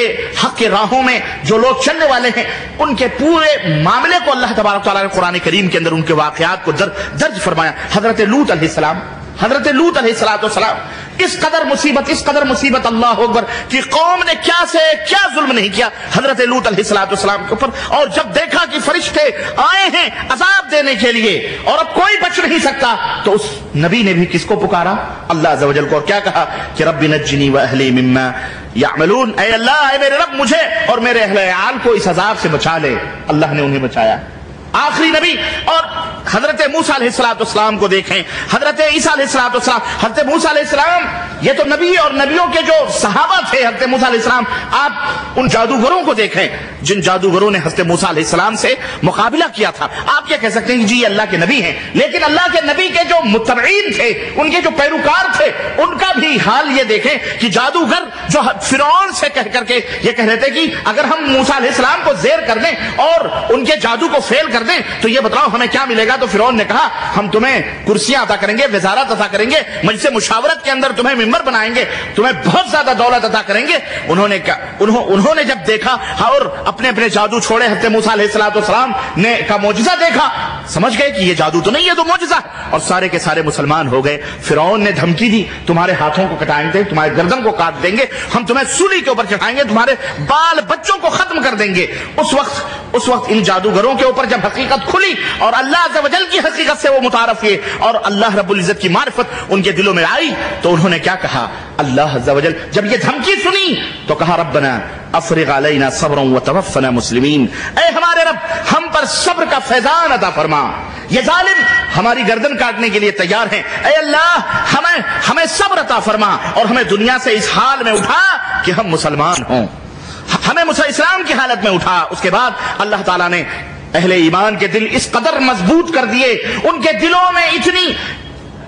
کے راہوں میں جو لوگ چلنے والے ہیں، ان کے پورے معاملے کو اللہ تبارک تعالیٰ نے قرآن کریم کے اندر ان کے واقعات کو درج فرمایا۔ حضرت لوط علیہ السلام، اس قدر مصیبت، اللہ اکبر، کہ قوم نے کیا ظلم نہیں کیا حضرت لوط علیہ السلام کے اوپر۔ اور جب دیکھا کہ فرشتے آئے ہیں عذاب دینے کے لیے اور اب کوئی بچ نہیں سکتا، تو اس نبی نے بھی کس کو پکارا؟ اللہ عز و جل کو، اور کیا کہا کہ رب نجنی واہلی مما یعملون، اے اللہ، اے میرے رب، مجھے اور میرے اہل عیال کو اس عذاب سے بچا لے۔ اللہ نے انہیں بچایا۔ آخری نبی اور حضرت موسیٰ علیہ السلام کو دیکھیں، حضرت عیسیٰ علیہ السلام، حضرت موسیٰ علیہ السلام، یہ تو نبی اور نبیوں کے جو صحابہ تھے، حضرت موسیٰ علیہ السلام، آپ ان جادوگروں کو دیکھیں جن جادوگروں نے حضرت موسیٰ علیہ السلام سے مقابلہ کیا تھا۔ آپ کیا کہہ سکتے ہیں جی اللہ کے نبی ہیں، لیکن اللہ کے نبی کے جو متبعین تھے، ان کے جو پیروکار تھے، ان کا بھی حال یہ دیکھیں کہ جادوگر جو فرعون سے کہہ کر کے یہ کہہ رہے تھے کہ اگر ہم موسیٰ علیہ السلام کو زیر کر دیں اور ان کے جادو کو فیل کر دیں تو یہ بتاؤ ہمیں کیا ملے گا؟ تو فرعون نے کہا ہم تمہیں کرسیاں عطا کریں گے، وزارت عطا کریں گے، مجلس مشاورت کے اندر تمہیں ممبر بنائیں گے، تمہیں بہت زیادہ دولت عطا کریں گے۔ انہوں نے جب دیکھا اور اپنے جادو چھوڑے، حضرت موسیٰ علیہ السلام نے کا معجزہ دیکھا، سمجھ گئے کہ یہ جادو تو نہیں، یہ تو معجزہ، اور سارے کے سارے مسلمان ہو گئے۔ فرعون نے دھمکی دی تمہارے ہاتھوں کو کٹائیں گے، تمہارے گردن کو کاٹ دیں گے، ہم تمہیں سولی کے اوپر چڑھائیں گے، تمہارے بال بچوں کو ختم کر دیں گے۔ اس وقت ان جادوگروں کے اوپر جب حقیقت کھلی اور اللہ عز و جل کی حقیقت سے وہ متعارف ہوئے اور اللہ رب العزت کی معرفت ان کے دلوں میں آئی، تو انہوں نے کیا کہا؟ اللہ عز و جل جب یہ دھمکی سنی تو کہا ربنا افرغ علینا صبرا وتوفنا مسلمین، اے ہمارے رب ہم پر صبر کا فیضان عطا فرما، یہ ظالم ہماری گردن کاٹنے کے لیے تیار ہیں، اے اللہ ہمیں صبر عطا فرما اور ہمیں دنیا سے اس حال میں اٹھا کہ ہم مسلمان ہوں، ہمیں اسلام کی حالت میں اٹھا۔ اس کے بعد اللہ تعالیٰ نے اہل ایمان کے دل اس قدر مضبوط کر دیے، ان کے دلوں میں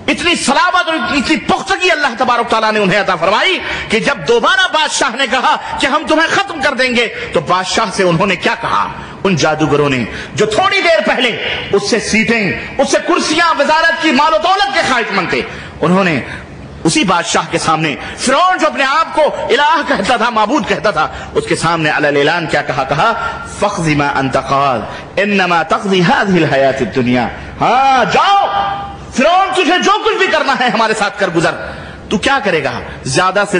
اتنی صلابت اور اتنی پختگی اللہ تبارک تعالیٰ نے انہیں عطا فرمائی کہ جب دوبارہ بادشاہ نے کہا کہ ہم تمہیں ختم کر دیں گے تو بادشاہ سے انہوں نے کیا کہا؟ ان جادوگروں نے جو تھوڑی دیر پہلے اس سے سیٹیں، اس سے کرسیاں، وزارت کی مال و دولت کے خواہش مند تھے، انہوں نے اسی بادشاہ کے سامنے، فرعون جو اپنے آپ کو الہ کہتا تھا، معبود کہتا تھا، اس کے سامنے علی الاعلان کیا کہا فاقض ما انت قاض انما تقضی هذه الحیات الدنیا، ہاں جاؤ فرعون، تجھے جو کچھ بھی کرنا ہے ہمارے ساتھ کر گزر، تو کیا کرے گا؟ زیادہ سے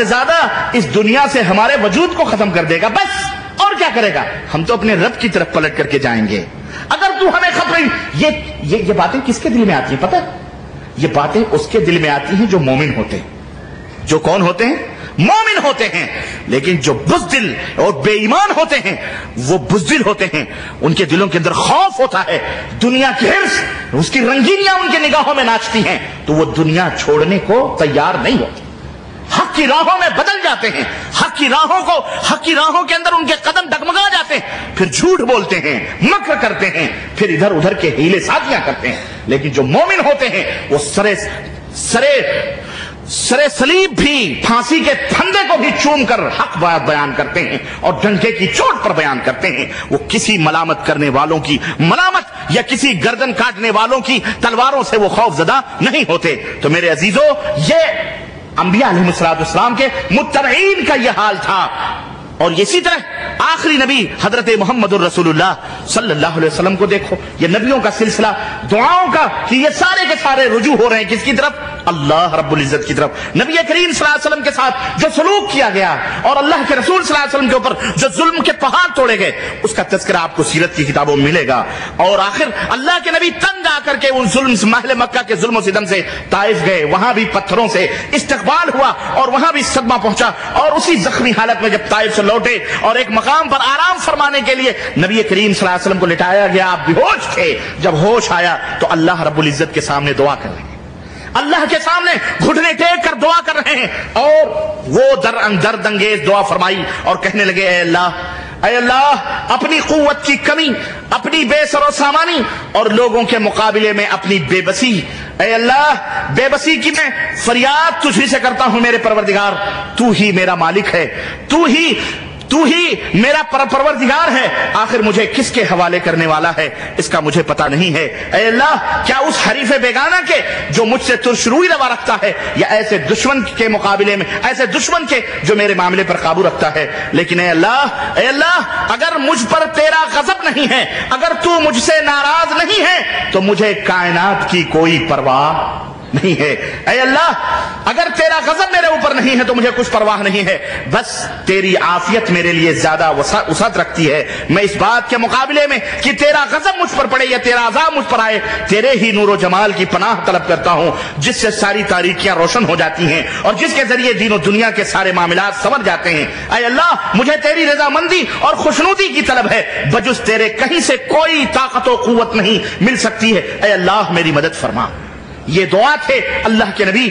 زیادہ اس دنیا سے ہمارے وجود کو ختم کر دے گا، بس، اور کیا کرے گا؟ ہم تو اپنے رب کی طرف پلٹ کر کے جائیں گے، اگر تو ہمیں ختم۔ یہ باتیں کس کے دل میں آتی ہیں پتہ ہے؟ یہ باتیں اس کے دل میں آتی ہیں جو مومن ہوتے ہیں۔ جو کون ہوتے ہیں؟ مومن ہوتے ہیں۔ لیکن جو بزدل اور بے ایمان ہوتے ہیں وہ بزدل ہوتے ہیں، ان کے دلوں کے اندر خوف ہوتا ہے، دنیا کی حرص، اس کی رنگینیاں ان کے نگاہوں میں ناچتی ہیں تو وہ دنیا چھوڑنے کو تیار نہیں ہوتے، حق کی راہوں میں بدل جاتے ہیں، حق کی راہوں کے اندر ان کے قدم ڈگمگا جاتے ہیں، پھر جھوٹ بولتے ہیں، مکر کرتے ہیں، پھر ادھر ادھر کے ہیلے سازیاں کرتے ہیں۔ لیکن جو مومن ہوتے ہیں وہ سرے صلیب بھی، پھانسی کے پھندے کو بھی چوم کر حق بات بیان کرتے ہیں اور ڈنڈے کی چوٹ پر بیان کرتے ہیں، وہ کسی ملامت کرنے والوں کی ملامت یا کسی گردن کاٹنے والوں کی تلواروں سے وہ خوف زدہ نہیں ہوتے۔ تو میرے عزیزو، یہ انبیاء علیہ السلام کے متبعین کا یہ حال تھا، اور اسی طرح آخری نبی حضرت محمد الرسول اللہ صلی اللہ علیہ وسلم کو دیکھو، یہ نبیوں کا سلسلہ دعاؤں کا کہ یہ سارے کے سارے رجوع ہو رہے ہیں کس کی طرف؟ اللہ رب العزت کی طرف نبی کریم صلی اللہ علیہ وسلم کے ساتھ جو سلوک کیا گیا اور اللہ کے رسول صلی اللہ علیہ وسلم کے اوپر جو ظلم کے پہاڑ توڑے گئے، اس کا تذکرہ آپ کو سیرت کی کتابوں میں ملے گا۔ اور آخر اللہ کے نبی تنگ آ کر کے ان ظلم سے، اہل مکہ کے ظلم و ستم سے طائف گئے، وہاں بھی پتھروں سے استقبال ہوا اور وہاں بھی صدمہ پہنچا، اور اسی زخمی حالت میں جب طائف سے لوٹے اور ایک مقام پر آرام فرمانے کے لیے نبی کریم صلی اللہ علیہ وسلم کو لٹایا گیا، آپ بے ہوش تھے، جب ہوش آیا تو اللہ رب العزت کے سامنے دعا کر رہے ہیں، اللہ کے سامنے گھٹنے ٹیک کر دعا کر رہے ہیں، اور وہ درد انگیز دعا فرمائی اور کہنے لگے اے اللہ اپنی قوت کی کمی، اپنی بے سر و سامانی اور لوگوں کے مقابلے میں اپنی بے بسی، اے اللہ بے بسی کی میں فریاد تجھ ہی سے کرتا ہوں میرے پروردگار، تو ہی میرا مالک ہے، تو ہی میرا پروردگار ہے، آخر مجھے کس کے حوالے کرنے والا ہے اس کا مجھے پتا نہیں ہے۔ اے اللہ کیا اس حریف بیگانہ کے جو مجھ سے ترش روی روا رکھتا ہے، یا ایسے دشمن کے مقابلے میں، ایسے دشمن کے جو میرے معاملے پر قابو رکھتا ہے، لیکن اے اللہ اگر مجھ پر تیرا غضب نہیں ہے، اگر تو مجھ سے ناراض نہیں ہے تو مجھے کائنات کی کوئی پرواہ نہیں ہے۔ اے اللہ اگر تیرا غضب میرے اوپر نہیں ہے تو مجھے کچھ پرواہ نہیں ہے، بس تیری عافیت میرے لیے زیادہ وسعت رکھتی ہے۔ میں اس بات کے مقابلے میں کہ تیرا غضب مجھ پر پڑے یا تیرا عذاب مجھ پر آئے، تیرے ہی نور و جمال کی پناہ طلب کرتا ہوں، جس سے ساری تاریکیاں روشن ہو جاتی ہیں اور جس کے ذریعے دین و دنیا کے سارے معاملات سنور جاتے ہیں۔ اے اللہ مجھے تیری رضامندی اور خوشنودی کی طلب ہے، بجز تیرے کہیں سے کوئی طاقت و قوت نہیں مل سکتی ہے، اے اللہ میری مدد فرما۔ یہ دعا تھے اللہ کے نبی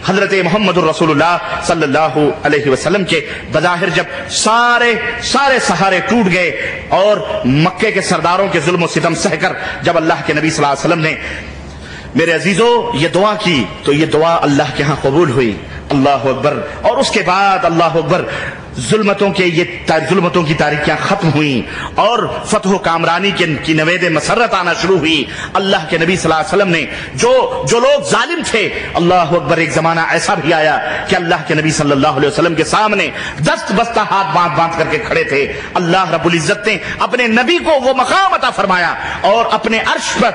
حضرت محمد الرسول اللہ صلی اللہ علیہ وسلم کے۔ بظاہر جب سارے سہارے ٹوٹ گئے اور مکے کے سرداروں کے ظلم و ستم سہ کر جب اللہ کے نبی صلی اللہ علیہ وسلم نے میرے عزیزو یہ دعا کی تو یہ دعا اللہ کے ہاں قبول ہوئی، اللہ اکبر۔ اور اس کے بعد اللہ اکبر ظلمتوں کی تاریکیاں ختم ہوئیں اور فتح و کامرانی کی نوید مسرت آنا شروع ہوئی۔ اللہ کے نبی صلی اللہ علیہ وسلم نے جو لوگ ظالم تھے، اللہ اکبر ایک زمانہ ایسا بھی آیا کہ اللہ کے نبی صلی اللہ علیہ وسلم کے سامنے دست بستہ ہاتھ باندھ کر کے کھڑے تھے۔ اللہ رب العزت نے اپنے نبی کو وہ مقام عطا فرمایا اور اپنے عرش پر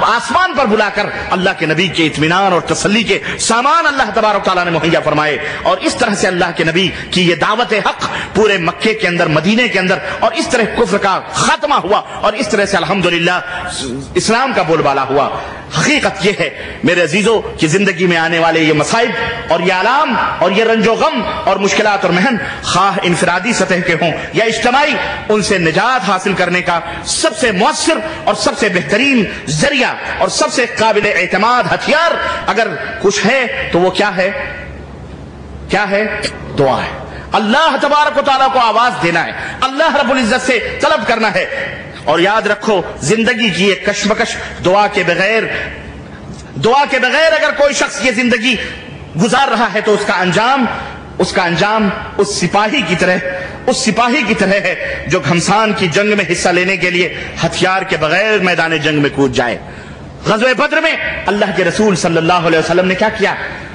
آسمان پر بلا کر اللہ کے نبی کے اطمینان اور تسلی کے سامان اللہ تبارک تعالیٰ نے مہیا فرمائے، اور اس طرح سے اللہ کے نبی کی یہ دعوت حق پورے مکے کے اندر، مدینے کے اندر، اور اس طرح کفر کا خاتمہ ہوا اور اس طرح سے الحمدللہ اسلام کا بول بالا ہوا۔ حقیقت یہ ہے میرے عزیزو کہ زندگی میں آنے والے یہ مصائب اور یہ آلام اور یہ رنج و غم اور مشکلات اور محن، خواہ انفرادی سطح کے ہوں یا اجتماعی، ان سے نجات حاصل کرنے کا سب سے مؤثر اور سب سے بہترین ذریعہ اور سب سے قابل اعتماد ہتھیار اگر کچھ ہے تو وہ کیا ہے؟ دعا ہے۔ اللہ تبارک و تعالیٰ کو آواز دینا ہے، اللہ رب العزت سے طلب کرنا ہے۔ اور یاد رکھو زندگی کی ایک کشمکش دعا کے بغیر اگر کوئی شخص یہ زندگی گزار رہا ہے تو اس کا انجام اس سپاہی کی طرح ہے جو گھمسان کی جنگ میں حصہ لینے کے لیے ہتھیار کے بغیر میدان جنگ میں کود جائے۔ غزوہ بدر میں اللہ کے رسول صلی اللہ علیہ وسلم نے کیا کیا؟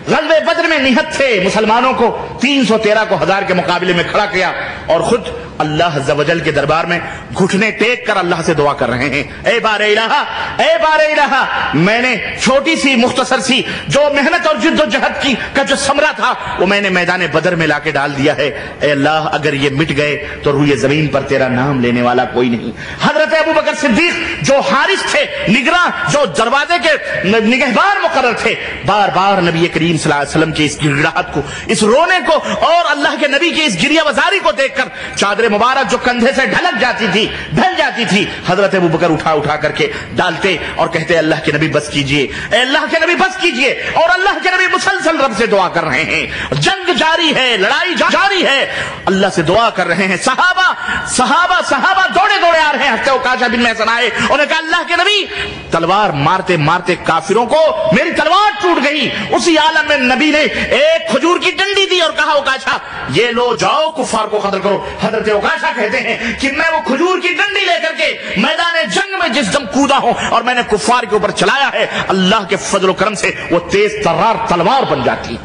غزوہ بدر میں نہت تھے مسلمانوں کو 313 کو 1000 کے مقابلے میں کھڑا کیا، اور خود اللہ عز و جل کے دربار میں گھٹنے ٹیک کر اللہ سے دعا کر رہے ہیں، اے بار الہ میں نے چھوٹی سی مختصر سی جو محنت اور جد و جہد کا جو ثمرہ تھا وہ میں نے میدان بدر میں لا کے ڈال دیا ہے، اے اللہ اگر یہ مٹ گئے تو روئے زمین پر تیرا نام لینے والا کوئی نہیں۔ حضرت ابو بکر صدیق جو حارس تھے، نگراں، جو دروازے کے نگہبان مقرر تھے، بار بار نبی کریم صلی اللہ علیہ وسلم کی اس گڑگڑاہٹ کو، اس رونے کو اور اللہ کے نبی کی اس گریہ وزاری کو دیکھ کر چادر مبارک جو کندھے سے ڈھلک جاتی تھی، ڈھل جاتی تھی، حضرت ابو بکر اٹھا کر کے ڈالتے اور کہتے اللہ کے نبی بس کیجئے، اے اللہ کے نبی بس کیجئے۔ اور اللہ کے نبی مسلسل رب سے دعا کر رہے ہیں، جنگ جاری ہے، لڑائی جاری ہے، اللہ سے دعا کر رہے ہیں۔ صحابہ دوڑے آ رہے ہیں، حضرت عکاشہ بن محصن آئے، انہوں نے کہا اللہ کے نبی تلوار مارتے کافروں کو میری تلوار ٹوٹ گئی۔ اسی عالم میں نبی نے ایک کھجور کی ڈنڈی دی اور کہا عکاشہ یہ لو جاؤ کفار کو قتل کرو۔ حضرت عکاشہ کہتے ہیں کہ میں وہ کھجور کی ڈنڈی لے کر کے میدان جنگ میں جس دم کودا ہوں اور میں نے کفار کے اوپر چلایا ہے، اللہ کے فضل و کرم سے وہ تیز ترار تلوار بن جاتی۔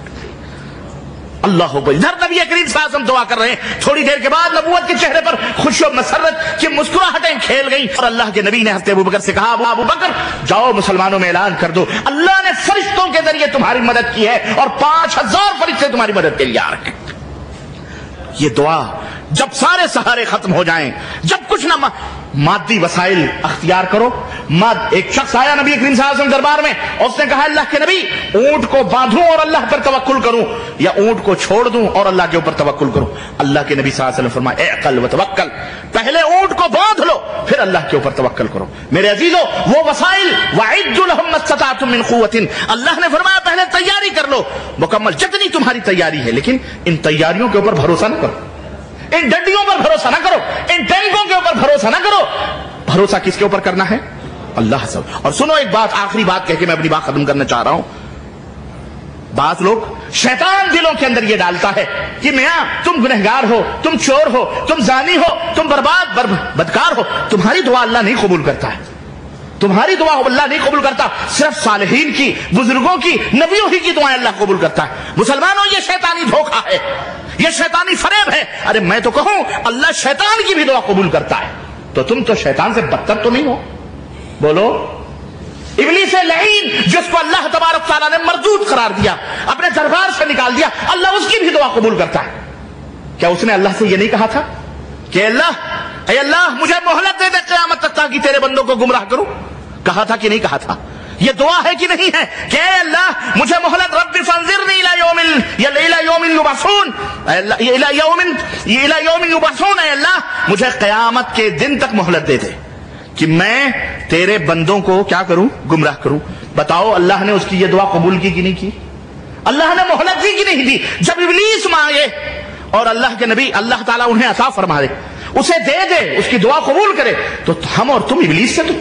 اللہ اکبر. ادھر نبی کریم صلی اللہ علیہ وسلم دعا کر رہے ہیں. تھوڑی دیر کے بعد نبوت کے چہرے پر خوشی و مسرت کی مسکراہٹیں کھیل گئی اور اللہ کے نبی نے حضرت ابوبکر سے کہا ابو بکر جاؤ مسلمانوں میں اعلان کر دو اللہ نے فرشتوں کے ذریعے تمہاری مدد کی ہے اور 5000 فرشتے تمہاری مدد کے لیے آ رہے ہیں. یہ دعا جب سارے سہارے ختم ہو جائیں, جب کچھ نہ مادی وسائل اختیار کرو. ایک شخص آیا نبی کریم صلی اللہ علیہ وسلم دربار میں اور اس نے کہا اللہ کے نبی اونٹ کو باندھوں اور اللہ پر توکل کروں یا اونٹ کو چھوڑ دوں اور اللہ کے اوپر توکل کروں. اللہ کے نبی صلی اللہ علیہ وسلم فرمایا اعقل وتوکل, پہلے اونٹ کو باندھ لو پھر اللہ کے اوپر توکل کرو. میرے عزیزو وہ وسائل وَأَعِدُّوا لَهُم مَّا اسْتَطَعْتُم مِّن قُوَّةٍ, اللہ نے فرمایا پہلے تیاری کر لو مکمل جتنی تمہاری تیاری ہے, لیکن ان تیاریوں کے اوپر بھروسہ نہ کرو, ان ڈنڈیوں پر بھروسہ نہ کرو, ان ٹینکوں کے اوپر بھروسہ نہ کرو. بھروسہ کس کے اوپر کرنا ہے؟ اللہ سے. اور سنو ایک بات, آخری بات کہہ کے میں اپنی بات ختم کرنا چاہ رہا ہوں. بعض لوگ شیطان دلوں کے اندر یہ ڈالتا ہے کہ میاں تم گنہگار ہو, تم چور ہو, تم زانی ہو, تم بدکار ہو, تمہاری دعا اللہ نہیں قبول کرتا ہے, تمہاری دعا اللہ نہیں قبول کرتا, صرف صالحین کی, بزرگوں کی, نبیوں ہی کی دعائیں اللہ قبول کرتا ہے. مسلمانوں یہ شیطانی دھوکہ ہے, یہ شیطانی فریب ہے. ارے میں تو کہوں اللہ شیطان کی بھی دعا قبول کرتا ہے, تو تم تو شیطان سے بدتر تو نہیں ہو. بولو ابلیس لعین جس کو اللہ تبارک تعالیٰ نے مردود قرار دیا, اپنے دربار سے نکال دیا, اللہ اس کی بھی دعا قبول کرتا ہے. کیا اس نے اللہ سے یہ نہیں کہا تھا کہ اے اللہ مجھے مہلت دے دے قیامت تک تاکہ تیرے بندوں کو گمراہ کروں؟ کہا تھا کہ نہیں کہا تھا؟ یہ دعا ہے کہ نہیں ہے کہ اے اللہ مجھے مہلت رب فانظرنی الی یوم یبعثون, الی یوم یبعثون, اے اللہ مجھے قیامت کے دن تک مہلت دے دے کہ میں تیرے بندوں کو کیا کروں؟ گمراہ کروں. بتاؤ اللہ نے اس کی یہ دعا قبول کی کہ نہیں کی؟ اللہ نے مہلت دی کہ نہیں دی؟ جب ابلیس مانگے اور اللہ کے نبی اللہ تعالیٰ انہیں عطا فرما دے, اسے دے دے, اس کی دعا قبول کرے, تو ہم اور تم ابلیس سے تو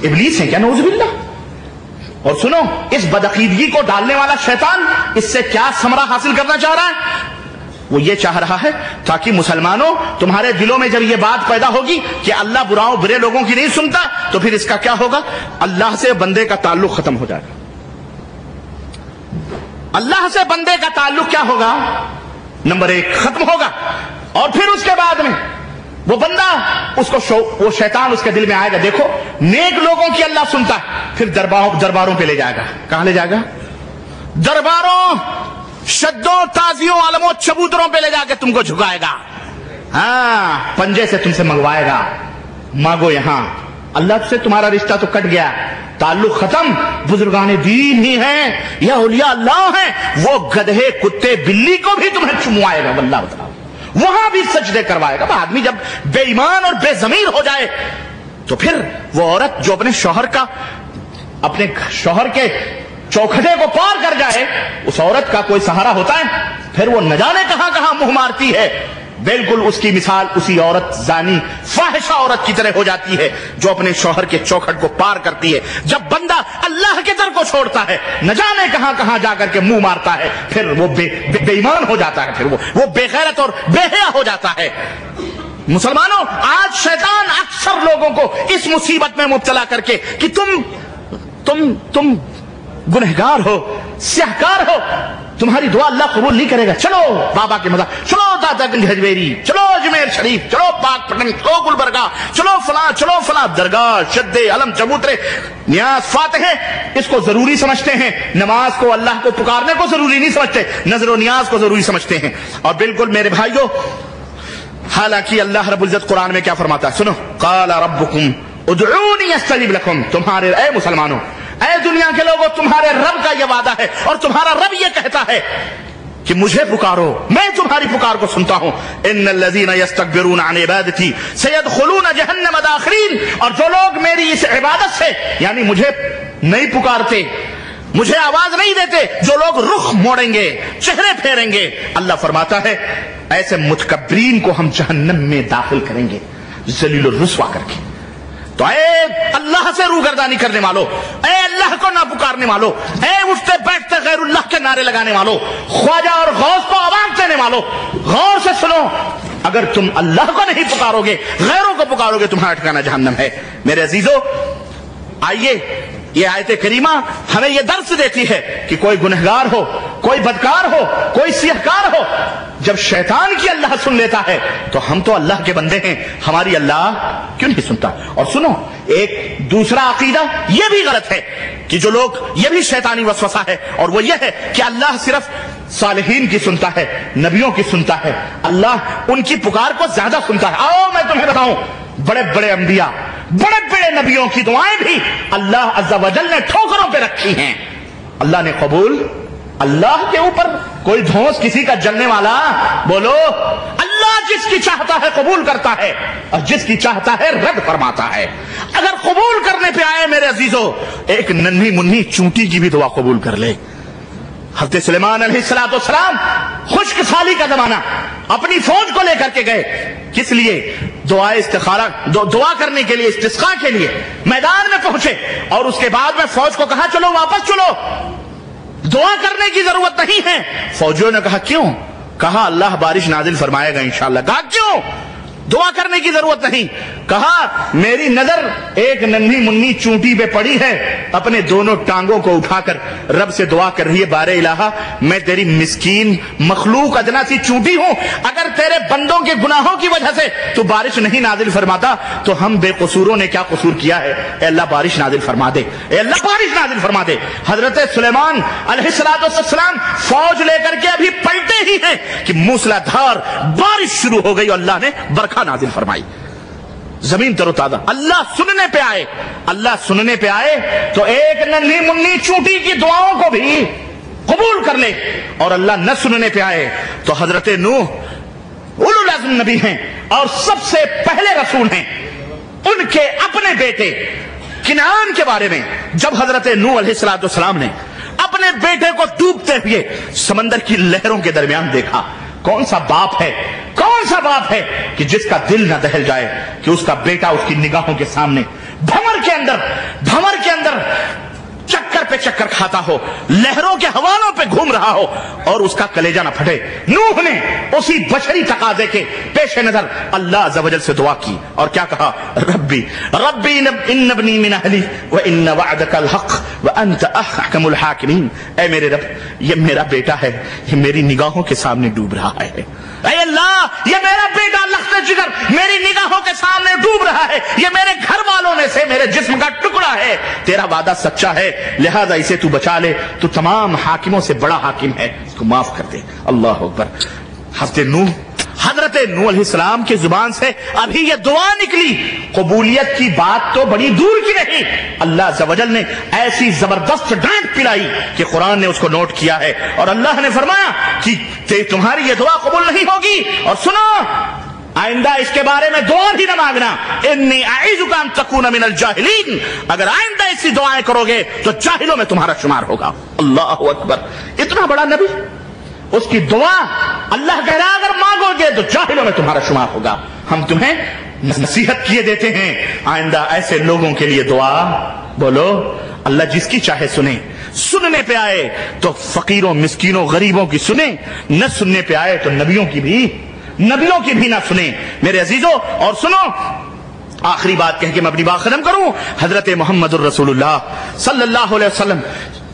ابلیس ہیں کیا؟ نعوذ باللہ. اور سنو اس بدعقیدگی کو ڈالنے والا شیطان اس سے کیا ثمرہ حاصل کرنا چاہ رہا ہے؟ وہ یہ چاہ رہا ہے تاکہ مسلمانوں تمہارے دلوں میں جب یہ بات پیدا ہوگی کہ اللہ براؤں برے لوگوں کی نہیں سنتا, تو پھر اس کا کیا ہوگا؟ اللہ سے بندے کا تعلق ختم ہو جائے گا. اللہ سے بندے کا تعلق کیا ہوگا؟ نمبر 1 ختم ہوگا. اور پھر اس کے بعد میں وہ بندہ وہ شیطان اس کے دل میں آئے گا, دیکھو نیک لوگوں کی اللہ سنتا ہے, پھر درباروں پہ لے جائے گا. کہاں لے جائے گا؟ درباروں, شدوں, تازیوں, عالموں, چبوتروں پہ لے جا کے تم کو جھکائے گا. ہاں پنجے سے تم سے منگوائے گا, مانگو یہاں. اللہ سے تمہارا رشتہ تو کٹ گیا, تعلق ختم. بزرگان دین ہی ہیں یا اولیاء اللہ ہیں, وہ گدھے کتے بلی کو بھی تمہیں چموائے گا, واللہ بتاؤ وہاں بھی سجدے کروائے گا. آدمی جب بے ایمان اور بے ضمیر ہو جائے تو پھر وہ عورت جو اپنے شوہر کے چوکھٹے کو پار کر جائے, اس عورت کا کوئی سہارا ہوتا ہے؟ پھر وہ نہ جانے کہاں کہاں منہ مارتی ہے. بالکل اس کی مثال اسی عورت زانی فاحشہ عورت کی طرح ہو جاتی ہے جو اپنے شوہر کے چوکھٹ کو پار کرتی ہے. جب بندہ اللہ کے در کو چھوڑتا ہے, نہ جانے کہاں کہاں جا کر کے منہ مارتا ہے, پھر وہ بے ایمان ہو جاتا ہے, پھر وہ بے غیرت اور بے حیا ہو جاتا ہے. مسلمانوں آج شیطان اکثر لوگوں کو اس مصیبت میں مبتلا کر کے کہ تم گنہگار ہو, سیاہکار ہو, تمہاری دعا اللہ قبول نہیں کرے گا. چلو بابا کے مزار, چلو دادا گنج ہجویری, چلو اجمیر شریف, چلو پاک پٹن, چلو گلبرگہ, چلو فلاں درگاہ, شدے, علم, چبوترے, نیاز, فاتحے, اس کو ضروری سمجھتے ہیں. نماز کو, اللہ کو پکارنے کو ضروری نہیں سمجھتے, نظر و نیاز کو ضروری سمجھتے ہیں. اور بالکل میرے بھائیو, حالانکہ اللہ رب العزت قرآن میں کیا فرماتا ہے؟ سنو, قال ربکم ادعونی استجب لکم. تمہارے اے مسلمانوں, اے دنیا کے لوگوں, تمہارے رب کا یہ وعدہ ہے اور تمہارا رب یہ کہتا ہے کہ مجھے پکارو, میں تمہاری پکار کو سنتا ہوں. ان الذین یستکبرون عن عبادتی سیدخلون جہنم داخرین. اور جو لوگ میری اس عبادت سے یعنی مجھے نہیں پکارتے, مجھے آواز نہیں دیتے, جو لوگ رخ موڑیں گے, چہرے پھیریں گے, اللہ فرماتا ہے ایسے متکبرین کو ہم جہنم میں داخل کریں گے ذلیل و رسوا کر کے. تو اے اللہ سے روگردانی کرنے والو, اے اللہ کو نہ پکارنے والو, اے اٹھتے بیٹھتے غیر اللہ کے نعرے لگانے والو, خواجہ اور غوث کو آواز دینے والو, غور سے سنو, اگر تم اللہ کو نہیں پکارو گے, غیروں کو پکارو گے, تمہارا ٹھکانہ جہنم ہے. میرے عزیزو, آئیے یہ آیت کریمہ ہمیں یہ درس دیتی ہے کہ کوئی گنہگار ہو, کوئی بدکار ہو، کوئی سیاہکار ہو، جب شیطان کی اللہ سن لیتا ہے تو ہم تو اللہ کے بندے ہیں، ہماری اللہ کیوں نہیں سنتا؟ اور سنو، ایک دوسرا عقیدہ یہ بھی غلط ہے کہ جو لوگ، یہ بھی شیطانی وسوسہ ہے، اور وہ یہ ہے کہ اللہ صرف صالحین کی سنتا ہے، نبیوں کی سنتا ہے، اللہ ان کی پکار کو زیادہ سنتا ہے۔ آؤ میں تمہیں بتاؤں، بڑے بڑے انبیاء، بڑے بڑے نبیوں کی دعائیں بھی اللہ عز و جل نے ٹھوکروں پہ رکھی ہیں، اللہ نے قبول۔ اللہ کے اوپر کوئی دھونس کسی کا جلنے والا، بولو، اللہ جس کی چاہتا ہے قبول کرتا ہے اور جس کی چاہتا ہے رد فرماتا ہے۔ اگر قبول کرنے پہ آئے میرے عزیزو، ایک ننھی منھی چونٹی کی بھی دعا قبول کر لے۔ حضرت سلیمان علیہ السلام خشک سالی کا زمانہ، اپنی فوج کو لے کر کے گئے، کس لیے؟ دعا استخارہ، دعا کرنے کے لیے، استسقاء کے لیے میدان میں پہنچے، اور اس کے بعد میں فوج کو کہا چلو واپس چلو، دعا کرنے کی ضرورت نہیں ہے۔ فوجیوں نے کہا کیوں؟ کہا اللہ بارش نازل فرمائے گا انشاءاللہ۔ کہا کیوں؟ دعا کرنے کی ضرورت نہیں۔ کہا میری نظر ایک ننھی منھی چونٹی پہ پڑی ہے، اپنے دونوں ٹانگوں کو اٹھا کر رب سے دعا کر رہی ہے، بارے الہا میں تیری مسکین مخلوق ادنا سی چونٹی ہوں، اگر تیرے بندوں کے گناہوں کی وجہ سے تو بارش نہیں نازل فرماتا تو ہم بے قصوروں نے کیا قصور کیا ہے؟ اے اللہ بارش نازل فرما دے، اے اللہ بارش نازل فرما دے۔ حضرت سلیمان علیہ السلام فوج لے کر کے ابھی پلٹے ہی ہیں کہ موسلا دھار بارش شروع ہو گئی اور اللہ نے برکھا نازل فرمائی، زمین تر و تازہ۔ اللہ سننے پہ آئے، اللہ سننے پہ آئے تو ایک ننھی منھی چونٹی کی دعاؤں کو بھی قبول کر لے، اور اللہ نہ سننے پہ آئے تو حضرت نوح اولو العزم نبی ہیں اور سب سے پہلے رسول ہیں، ان کے اپنے بیٹے کنعان کے بارے میں جب حضرت نوح علیہ السلام نے اپنے بیٹے کو ڈوبتے ہوئے سمندر کی لہروں کے درمیان دیکھا، کون سا باپ ہے، کون سا باپ ہے کہ جس کا دل نہ دہل جائے کہ اس کا بیٹا اس کی نگاہوں کے سامنے بھنور کے اندر چکر پہ چکر کھاتا ہو، لہروں کے حوالوں پہ گھوم رہا ہو اور اس کا کلیجہ نہ پھٹے۔ نوح نے اسی بشری تقاضے کے پیش نظر اللہ عز و جل سے دعا کی اور کیا کہا؟ ربی ان ابنی من اہلی وان وعدک الحق وانت احکم الحاکمین، اے میرے رب یہ میرا بیٹا ہے، یہ میری نگاہوں کے سامنے ڈوب رہا ہے، اے اللہ یہ میرا بیٹا لخت جگر میری نگاہوں کے سامنے ڈوب رہا ہے، یہ میرے گھر والوں میں سے میرے جسم کا ٹکڑا ہے، تیرا وعدہ سچا ہے، لہذا اسے تو بچا لے، تو تمام حاکموں سے بڑا حاکم ہے، اس کو معاف کر دے۔ اللہ اکبر۔ حضرت نوح علیہ السلام کی زبان سے ابھی یہ دعا نکلی، قبولیت کی بات تو بڑی دور کی رہی، اللہ عز و جل نے ایسی زبردست ڈانٹ پلائی کہ قرآن نے اس کو نوٹ کیا ہے، اور اللہ نے فرمایا کہ تمہاری یہ دعا قبول نہیں ہوگی، اور سنو آئندہ اس کے بارے میں دعا بھی نہ مانگنا، انی اعوذک ان تکون من الجاہلین، اگر آئندہ ایسی دعائیں کرو گے تو جاہلوں میں تمہارا شمار ہوگا۔ اللہ اکبر۔ اتنا بڑا نبی، اس کی دعا اللہ کہہ رہا اگر مانگو گے تو جاہلوں میں تمہارا شمار ہوگا۔ ہم تمہیں نصیحت کیے دیتے ہیں آئندہ ایسے لوگوں کے لیے دعا، بولو اللہ جس کی چاہے سنے، سننے پہ آئے تو فقیروں مسکینوں غریبوں کی سنے، نہ سننے پہ آئے تو نبیوں کی بھی نہ سنے۔ میرے عزیزوں اور سنو، آخری بات کہہ کے میں اپنی بات ختم کروں، حضرت محمد الرسول اللہ صلی اللہ علیہ وسلم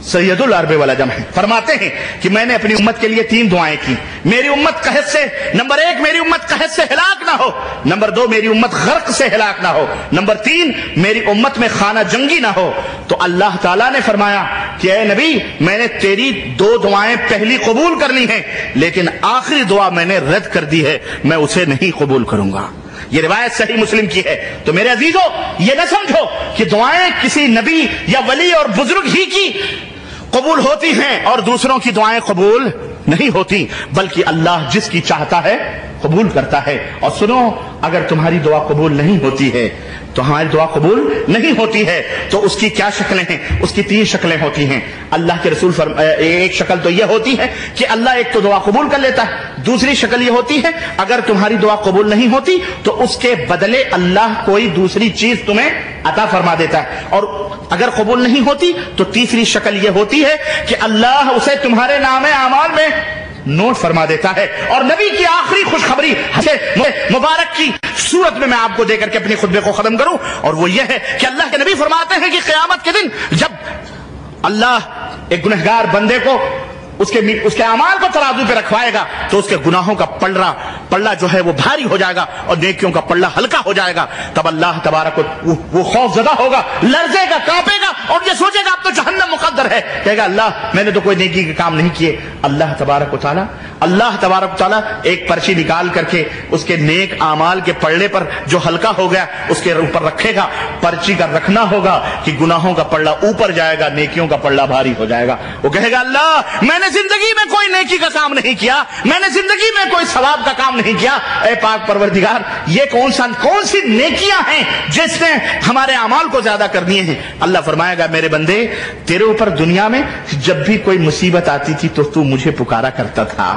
سید العرب والعجم ہیں، فرماتے ہیں کہ میں نے اپنی امت کے لیے 3 دعائیں کی، میری امت قحط سے، نمبر 1 میری امت قحط سے ہلاک نہ ہو، نمبر 2 میری امت غرق سے ہلاک نہ ہو، نمبر 3 میری امت میں خانہ جنگی نہ ہو۔ تو اللہ تعالیٰ نے فرمایا کہ اے نبی میں نے تیری 2 دعائیں پہلی قبول کر لی ہیں، لیکن آخری دعا میں نے رد کر دی ہے، میں اسے نہیں قبول کروں گا۔ یہ روایت صحیح مسلم کی ہے۔ تو میرے عزیزو یہ نہ سمجھو کہ دعائیں کسی نبی یا ولی اور بزرگ ہی کی قبول ہوتی ہیں اور دوسروں کی دعائیں قبول نہیں ہوتی، بلکہ اللہ جس کی چاہتا ہے قبول کرتا ہے۔ اور سنو، اگر تمہاری دعا قبول نہیں ہوتی ہے تو ہماری دعا قبول نہیں ہوتی ہے تو اس کی کیا شکلیں ہیں؟ اس کی 3 شکلیں ہوتی ہیں۔ اللہ کے رسول ایک شکل تو یہ ہوتی ہے کہ اللہ ایک تو دعا قبول کر لیتا ہے، دوسری شکل یہ ہوتی ہے اگر تمہاری دعا قبول نہیں ہوتی تو اس کے بدلے اللہ کوئی دوسری چیز تمہیں عطا فرما دیتا ہے، اور اگر قبول نہیں ہوتی تو تیسری شکل یہ ہوتی ہے کہ اللہ اسے تمہارے نام اعمال میں نوٹ فرما دیتا ہے۔ اور نبی کی آخری خوشخبری مبارک کی صورت میں آپ کو دے کر کے اپنی خطبے کو ختم کروں، اور وہ یہ ہے کہ اللہ کے نبی فرماتے ہیں کہ قیامت کے دن جب اللہ ایک گنہگار بندے کو اس کے اعمال کو ترازو پہ رکھوائے گا تو اس کے گناہوں کا پلڑا جو ہے وہ بھاری ہو جائے گا اور نیکیوں کا پلڑا ہلکا ہو جائے گا. تب اللہ تبارک وہ خوف زدہ ہوگا, لرزے گا, کانپے گا اور یہ سوچے گا اب تو جہنم مقدر ہے. کہے گا اللہ میں نے تو کوئی نیکی کے کام نہیں کیے. اللہ تبارک و تعالیٰ ایک پرچی نکال کر کے اس کے نیک اعمال کے پلڑے پر جو ہلکا ہو گیا اس کے اوپر رکھے گا. پرچی کا رکھنا ہوگا کہ گناہوں کا پلڑا اوپر جائے گا, نیکیوں کا پلڑا بھاری ہو جائے گا. وہ کہے گا اللہ میں نے زندگی میں کوئی نیکی کا کام نہیں کیا, میں نے زندگی میں کوئی ثواب کا کام نہیں کیا. اے پاک پروردگار یہ کون سی نیکیاں ہیں جس نے ہمارے اعمال کو زیادہ کر دیے ہیں. اللہ فرمائے گا میرے بندے تیرے اوپر دنیا میں جب بھی کوئی مصیبت آتی تھی تو مجھے پکارا کرتا تھا,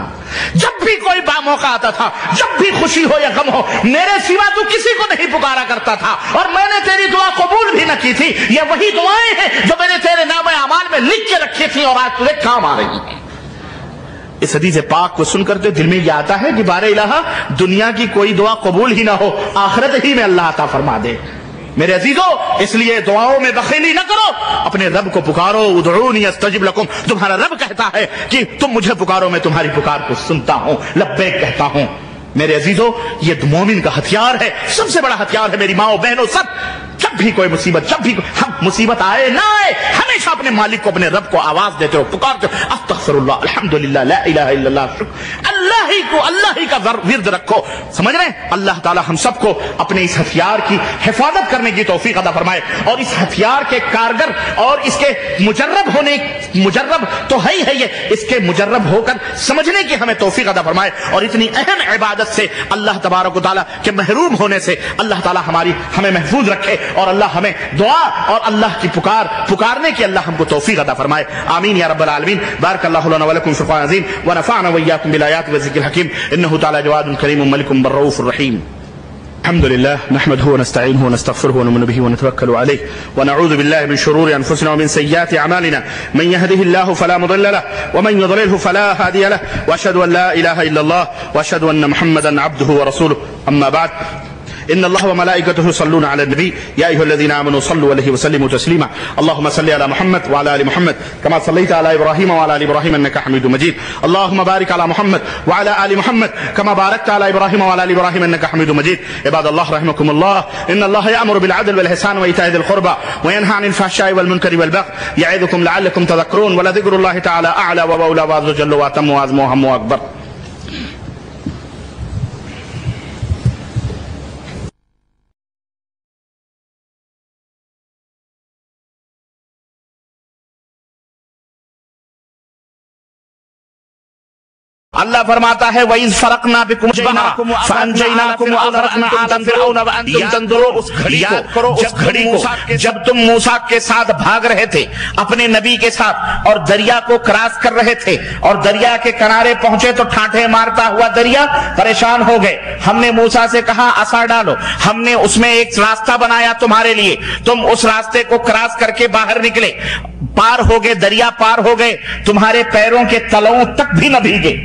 جب بھی کوئی موقع آتا تھا, جب بھی خوشی ہو یا غم ہو, میرے سوا تو کسی کو نہیں پکارا کرتا تھا اور میں نے تیری دعا قبول بھی نہ کی تھی. یہ وہی دعائیں ہیں جو میں نے تیرے نام اعمال میں لکھ کے رکھی تھی اور آج تجھے کام آ رہی ہیں. اس حدیث پاک کو سن کر دل میں یہ آتا ہے کہ بار الہ دنیا کی کوئی دعا قبول ہی نہ ہو, آخرت ہی میں اللہ عطا فرما دے. میرے عزیزو اس لیے دعاؤں میں بخیلی نہ کرو, اپنے رب کو پکارو. ادعونی استجب لکم, تمہارا رب کہتا ہے کہ تم مجھے پکارو میں تمہاری پکار کو سنتا ہوں, لبیک کہتا ہوں. میرے عزیزو یہ مومن کا ہتھیار ہے, سب سے بڑا ہتھیار ہے. میری ماں بہنوں سب, جب بھی کوئی مصیبت, جب بھی مصیبت آئے نہ آئے, ہمیشہ اپنے مالک کو, اپنے رب کو آواز دیتے ہو, پکارتے ہو, استغفر اللہ, الحمدللہ, لا الہ الا اللہ, اللہ ہی کا ورد رکھو. سمجھ رہے ہیں؟ اللہ تعالی ہم سب کو اپنے اس ہتھیار کی حفاظت کرنے کی توفیق عطا فرمائے اور اس ہتھیار کے کارگر اور اس کے مجرب تو ہے ہی ہے, یہ اس کے مجرب ہو کر سمجھنے کی ہمیں توفیق عطا فرمائے اور اتنی اہم عبادت سے, اللہ تبارک و تعالیٰ کے محروم ہونے سے اللہ تعالیٰ ہمیں محفوظ رکھے اور اللہ ہمیں دعا اور اللہ کی پکارنے کی اللہ ہم کو توفیق عطا فرمائے. آمین یا رب العالمین. بارک اللہ لنا ولکم فی القرآن العظیم ونفعنا وإياكم بالآیات والذکر الحکیم انہ تعالی جواد کریم ملک بالرؤوف الرحیم. الحمد لله نحمده ونستعينه ونستغفره ونؤمن به ونتوكل عليه ونعوذ بالله من شرور أنفسنا ومن سيئات أعمالنا من يهده الله فلا مضل له ومن يضلله فلا هادي له وأشهد أن لا إله إلا الله وأشهد أن محمدا عبده ورسوله. أما بعد إن الله وملائكته يصلون على النبي يا أيها الذين آمنوا صلوا عليه وسلموا تسليما. اللهم صل على محمد وعلى آل محمد كما صليت على إبراهيم وعلى آل إبراهيم إنك حميد مجيد. اللهم بارك على محمد وعلى آل محمد كما باركت على إبراهيم وعلى آل إبراهيم إنك حميد مجيد. عباد الله رحمكم الله, إن الله يأمر بالعدل والإحسان وإيتاء ذي القربى وينهى عن الفحشاء والمنكر والبغي يعظكم لعلكم تذكرون ولذكر الله تعالى أعلى وأولى وأعز جل وأتم وأعظم وأهم وأكبر. اللہ فرماتا ہے وَإِذْ فَرَقْنَا بِكُمُ الْبَحْرَ فَأَنْجَيْنَاكُمْ وَأَغْرَقْنَا آلَ فِرْعَوْنَ وَأَنْتُمْ تَنظُرُونَ. یاد کرو اس گھڑی کو جب تم موسیٰ کے ساتھ بھاگ رہے تھے اپنے نبی کے ساتھ اور دریا کو کراس کر رہے تھے اور دریا کے کنارے پہنچے تو ٹھانٹے مارتا ہوا دریا پریشان ہو گئے. ہم نے موسیٰ سے کہا عصا ڈالو, ہم نے اس میں ایک راستہ بنایا تمہارے لیے, تم اس راستے کو کراس کر کے باہر نکلے, پار ہو گئے, دریا پار ہو گئے, تمہارے پیروں کے تلوؤں تک بھی نہ بھیگے.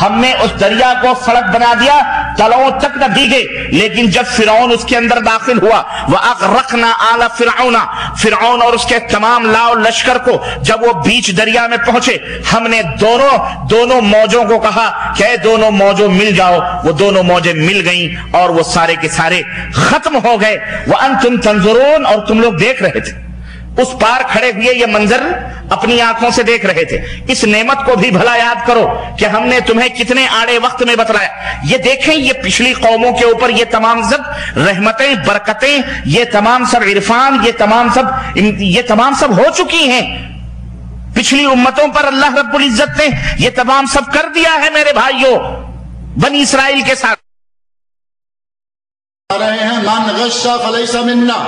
ہم نے اس دریا کو سڑک بنا دیا, تلوؤں تک نہ بھیگے. لیکن جب فرعون اس کے اندر داخل ہوا, وَأَغْرَقْنَا آلَ فِرْعَوْنَ, فرعون اور اس کے تمام لاؤ لشکر کو جب وہ بیچ دریا میں پہنچے, ہم نے دونوں موجوں کو کہا کہ اے دونوں موجوں مل جاؤ. وہ دونوں موجیں مل گئیں اور وہ سارے کے سارے ختم ہو گئے. وَأَنْتُمْ تَنْظُرُونَ, اور تم لوگ دیکھ رہے تھے. اس پار کھڑے ہوئے یہ منظر اپنی آنکھوں سے دیکھ رہے تھے. اس نعمت کو بھی بھلا یاد کرو کہ ہم نے تمہیں کتنے آڑے وقت میں بتلایا. یہ دیکھیں, یہ پچھلی قوموں کے اوپر یہ تمام سب رحمتیں, برکتیں, یہ تمام سب عرفان, یہ تمام سب ہو چکی ہیں. پچھلی امتوں پر اللہ رب العزت نے یہ تمام سب کر دیا ہے میرے بھائیوں بنی اسرائیل کے ساتھ. من غش فلیس منا,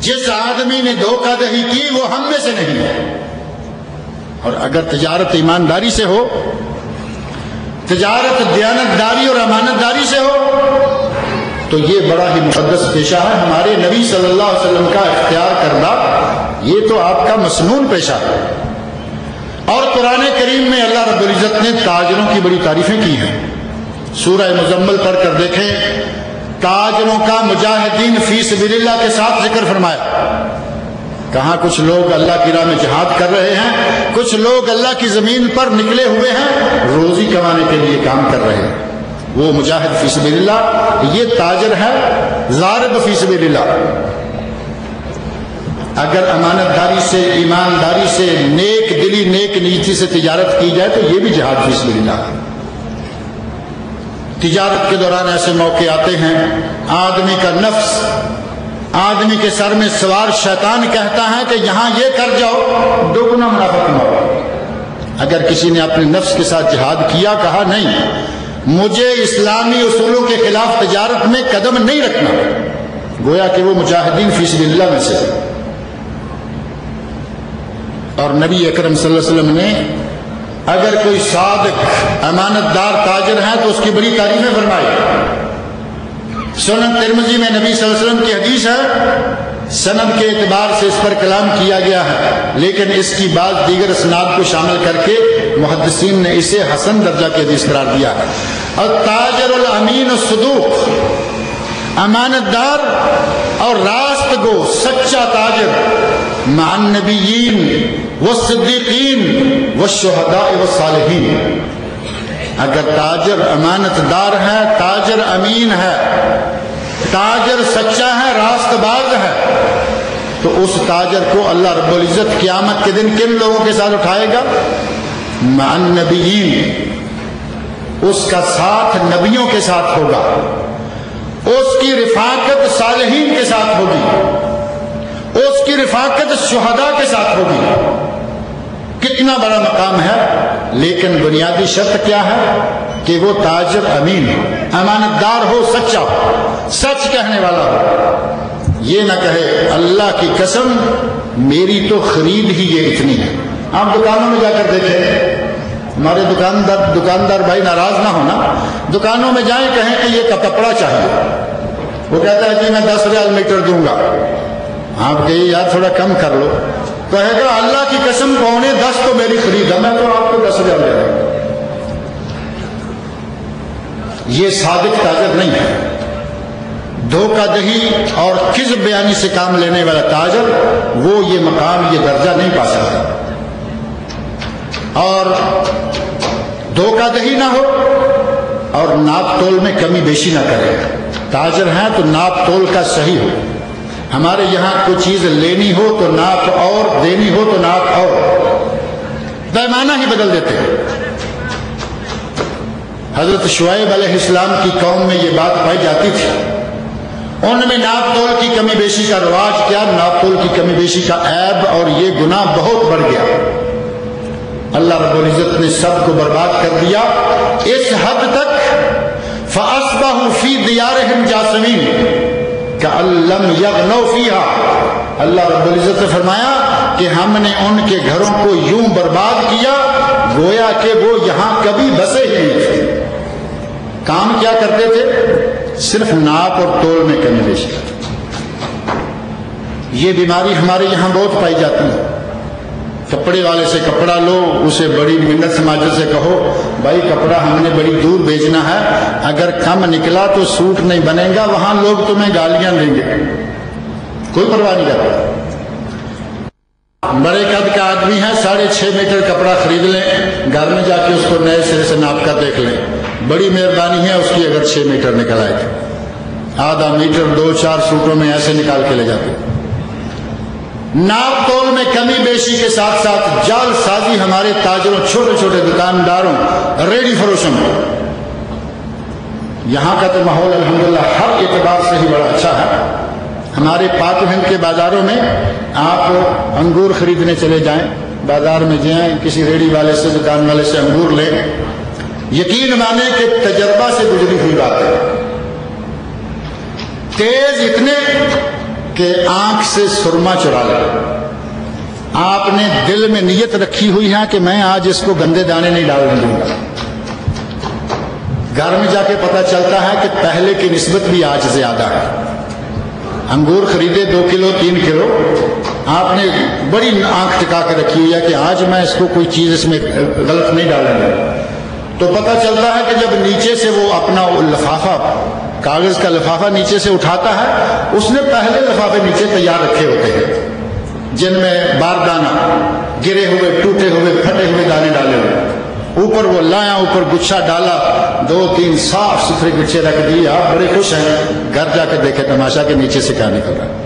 جس آدمی نے دھوکہ دہی کی وہ ہم میں سے نہیں ہے. اور اگر تجارت ایمانداری سے ہو, تجارت دیانتداری اور امانتداری سے ہو, تو یہ بڑا ہی مقدس پیشہ ہے. ہمارے نبی صلی اللہ علیہ وسلم کا اختیار کرنا یہ تو آپ کا مسنون پیشہ ہے. اور قرآن کریم میں اللہ رب العزت نے تاجروں کی بڑی تعریفیں کی ہیں. سورہ مزمل پڑھ کر دیکھیں, تاجروں کا مجاہدین فی سبیل اللہ کے ساتھ ذکر فرمایا. کہاں کچھ لوگ اللہ کی راہ میں جہاد کر رہے ہیں، کچھ لوگ اللہ کی زمین پر نکلے ہوئے ہیں، روزی کمانے کے لیے کام کر رہے ہیں. وہ مجاہد فی سبیل اللہ، یہ تاجر ہے ضارب فی سبیل اللہ. اگر امانت داری سے، ایمانداری سے، نیک دلی نیک نیتی سے تجارت کی جائے تو یہ بھی جہاد فی سبیل اللہ ہے. تجارت کے دوران ایسے موقع آتے ہیں، آدمی کا نفس، آدمی کے سر میں سوار شیطان کہتا ہے کہ یہاں یہ کر جاؤ، دو گنا منافع کماؤ. اگر کسی نے اپنے نفس کے ساتھ جہاد کیا، کہا نہیں مجھے اسلامی اصولوں کے خلاف تجارت میں قدم نہیں رکھنا، گویا کہ وہ مجاہدین فی سبیل اللہ میں سے. اور نبی اکرم صلی اللہ علیہ وسلم نے اگر کوئی صادق امانت دار تاجر ہے تو اس کی بڑی تعریفیں فرمائی. سنن ترمذی میں نبی صلی اللہ علیہ وسلم کی حدیث ہے، سند کے اعتبار سے اس پر کلام کیا گیا ہے، لیکن اس کی بعض دیگر اسناد کو شامل کر کے محدثین نے اسے حسن درجہ کی حدیث قرار دیا ہے. التاجر الامین الصدوق، امانت دار اور راست گو سچا تاجر، مع النبیین والصدیقین والشہداء والصالحین. اگر تاجر امانت دار ہے، تاجر امین ہے، تاجر سچا ہے، راست باز ہے، تو اس تاجر کو اللہ رب العزت قیامت کے دن کن لوگوں کے ساتھ اٹھائے گا؟ مع النبیین، اس کا ساتھ نبیوں کے ساتھ ہوگا، اس کی رفاقت صالحین کے ساتھ ہوگی، اس کی رفاقت شہداء کے ساتھ ہوگی. کتنا بڑا مقام ہے، لیکن بنیادی شرط کیا ہے کہ وہ تاجر امین ہو، امانت دار ہو، سچا ہو، سچ کہنے والا ہو. یہ نہ کہے اللہ کی قسم میری تو خرید ہی یہ اتنی ہے. آپ دکانوں میں جا کر دیکھیں، ہمارے دکاندار بھائی ناراض نہ ہونا، دکانوں میں جائیں کہیں کہ یہ کپڑا چاہیے، وہ کہتا ہے کہ میں 10 ریال میٹر دوں گا. آپ کہیے یار تھوڑا کم کر لو، کہے گا اللہ کی قسم 9.10 تو میری خرید ہے، میں تو آپ کو 10 ریال دے رہا ہوں. یہ صادق تاجر نہیں ہے. دھوکہ دہی اور کذب بیانی سے کام لینے والا تاجر وہ یہ مقام، یہ درجہ نہیں پا سکتا. اور دھوکہ دہی نہ ہو اور ناپ تول میں کمی بیشی نہ کرے. تاجر ہیں تو ناپ تول کا صحیح ہو. ہمارے یہاں کوئی چیز لینی ہو تو ناپ اور، دینی ہو تو ناپ اور، پیمانہ ہی بدل دیتے ہیں. حضرت شعیب علیہ السلام کی قوم میں یہ بات پائی جاتی تھی، ان میں ناپ تول کی کمی بیشی کا رواج کیا، ناپ تول کی کمی بیشی کا عیب اور یہ گناہ بہت بڑھ گیا. اللہ رب العزت نے سب کو برباد کر دیا، اس حد تک فَأَصْبَحُوا فِي دِيَارِهِمْ جَاثِمِينَ كَأَن لَّمْ يَغْنَوْا فِيهَا. اللہ رب العزت نے فرمایا کہ ہم نے ان کے گھروں کو یوں برباد کیا گویا کہ وہ یہاں کبھی بسے ہی نہیں تھے. کام کیا کرتے تھے؟ صرف ناپ اور تول میں کمی بیشی. یہ بیماری ہمارے یہاں بہت پائی جاتی ہے. کپڑے والے سے کپڑا لو، اسے بڑی منت سماجت سے کہو بھائی کپڑا ہم نے بڑی دور بھیجنا ہے، اگر کم نکلا تو سوٹ نہیں بنے گا، وہاں لوگ تمہیں گالیاں دیں گے. کوئی پرواہ نہیں کرتا. بڑے قد کا آدمی ہے، 6.5 میٹر کپڑا خرید لیں، گھر میں جا کے اس کو نئے سرے سے ناپ کر دیکھ لیں. بڑی مہربانی ہے اس کی اگر 6 میٹر نکل آئے تھے. آدھا میٹر 2-4 سوٹوں میں ایسے نکال کے لے جاتے. ناپ تول میں کمی بیشی کے ساتھ ساتھ جال سازی ہمارے تاجروں، چھوٹے چھوٹے دکانداروں، ریڈی فروشوں میں. یہاں کا تو ماحول الحمدللہ ہر اعتبار سے ہی بڑا اچھا ہے. ہمارے پاک ہند کے بازاروں میں آپ انگور خریدنے چلے جائیں، بازار میں جائیں، کسی ریڈی والے سے، دکان والے سے انگور لیں، یقین مانے کہ تجربہ سے گزری ہوئی بات ہے. تیز اتنے کہ آنکھ سے سرما چرا لے. آپ نے دل میں نیت رکھی ہوئی ہے کہ میں آج اس کو گندے دانے نہیں ڈالنے دوں گا. گھر میں جا کے پتہ چلتا ہے کہ پہلے کی نسبت بھی آج زیادہ ہے. انگور خریدے 2 کلو 3 کلو، آپ نے بڑی آنکھ ٹکا کے رکھی ہوئی ہے کہ آج میں اس کو کوئی چیز اس میں غلط نہیں ڈالوں گا. تو پتہ چلتا ہے کہ جب نیچے سے وہ اپنا لفافہ، کاغذ کا لفافہ نیچے سے اٹھاتا ہے، اس نے پہلے لفافے نیچے تیار رکھے ہوتے ہیں. جن میں باردانہ گرے ہوئے ٹوٹے ہوئے پھٹے ہوئے دانے ڈالے ہوئے، اوپر وہ لایا، اوپر گچھا ڈالا، 2-3 صاف ستھرے گچھے رکھ دیے، آپ بڑے خوش ہیں، گھر جا کے دیکھیں تماشا کے نیچے سے کیا نکل رہا ہے۔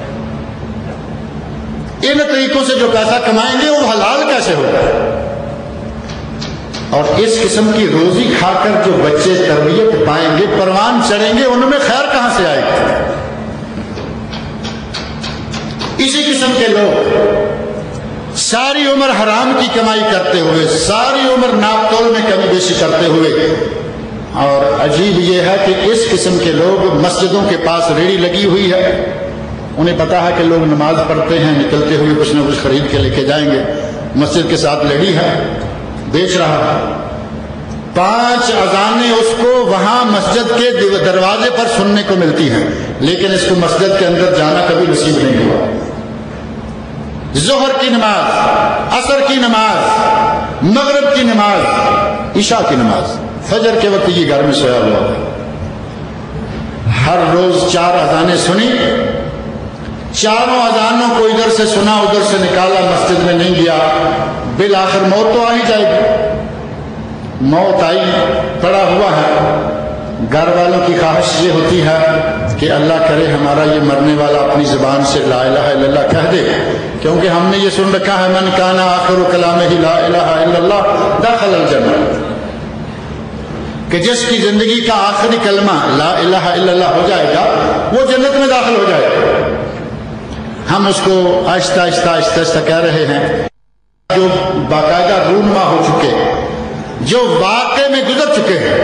ان طریقوں سے جو پیسہ کمائیں گے وہ حلال کیسے ہوگا؟ اور اس قسم کی روزی کھا کر جو بچے تربیت پائیں گے، پروان چڑھیں گے، ان میں خیر کہاں سے آئے گا؟ اسی قسم کے لوگ ساری عمر حرام کی کمائی کرتے ہوئے، ساری عمر ناپ تول میں کمی بیشی کرتے ہوئے، اور عجیب یہ ہے کہ اس قسم کے لوگ مسجدوں کے پاس ریڑھی لگی ہوئی ہے، انہیں پتا ہے کہ لوگ نماز پڑھتے ہیں، نکلتے ہوئے کچھ نہ کچھ خرید کے لے کے جائیں گے، مسجد کے ساتھ لڑی ہے، بیچ رہا ہے، 5 اذانیں اس کو وہاں مسجد کے دروازے پر سننے کو ملتی ہیں، لیکن اس کو مسجد کے اندر جانا کبھی نصیب نہیں ہوا۔ ظہر کی نماز، عصر کی نماز، مغرب کی نماز، عشاء کی نماز، فجر کے وقت یہ گھر میں سویا ہوا تھا، ہر روز 4 اذانیں سنی، چاروں اذانوں کو ادھر سے سنا ادھر سے نکالا، مسجد میں نہیں گیا، بالآخر موت تو آ ہی جائے گی، موت آئی، پڑا ہوا ہے، گھر والوں کی خواہش یہ ہوتی ہے کہ اللہ کرے ہمارا یہ مرنے والا اپنی زبان سے لا الہ الا اللہ کہہ دے، کیونکہ ہم نے یہ سن رکھا ہے من کان آخر کلامہ لا الہ الا اللہ دخل الجنہ، کہ جس کی زندگی کا آخری کلمہ لا الہ الا اللہ ہو جائے گا وہ جنت میں داخل ہو جائے گا۔ ہم اس کو آہستہ آہستہ آہستہ آہستہ کہہ رہے ہیں، جو باقاعدہ رونما ہو چکے، جو واقع میں گزر چکے ہیں،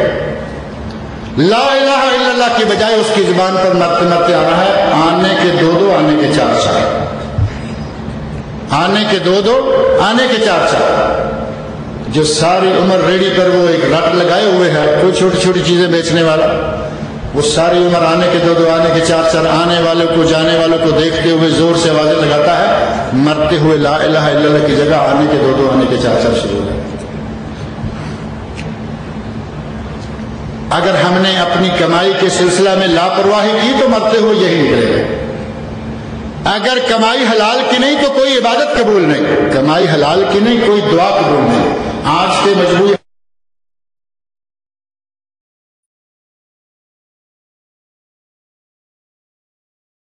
لا الہ الا اللہ کی بجائے اس کی زبان پر مرتے مرتے آ رہا ہے، آنے کے 2 آنے کے 4، آنے کے 2 آنے کے 4، جو ساری عمر ریڑھی پر وہ ایک رٹ لگائے ہوئے ہے، کوئی چھوٹی چھوٹی چیزیں بیچنے والا، وہ ساری عمر آنے کے 2 آنے کے 4، آنے والوں کو جانے والوں کو دیکھتے ہوئے زور سے آوازیں لگاتا ہے، مرتے ہوئے لا الہ الا اللہ کی جگہ آنے کے 2 آنے کے 4 شروع ہو گئے۔ اگر ہم نے اپنی کمائی کے سلسلہ میں لاپرواہی کی تو مرتے ہوئے یہی نکلے گا۔ اگر کمائی حلال کی نہیں تو کوئی عبادت قبول نہیں، کمائی حلال کی نہیں کوئی دعا قبول نہیں۔ آج کے مجبور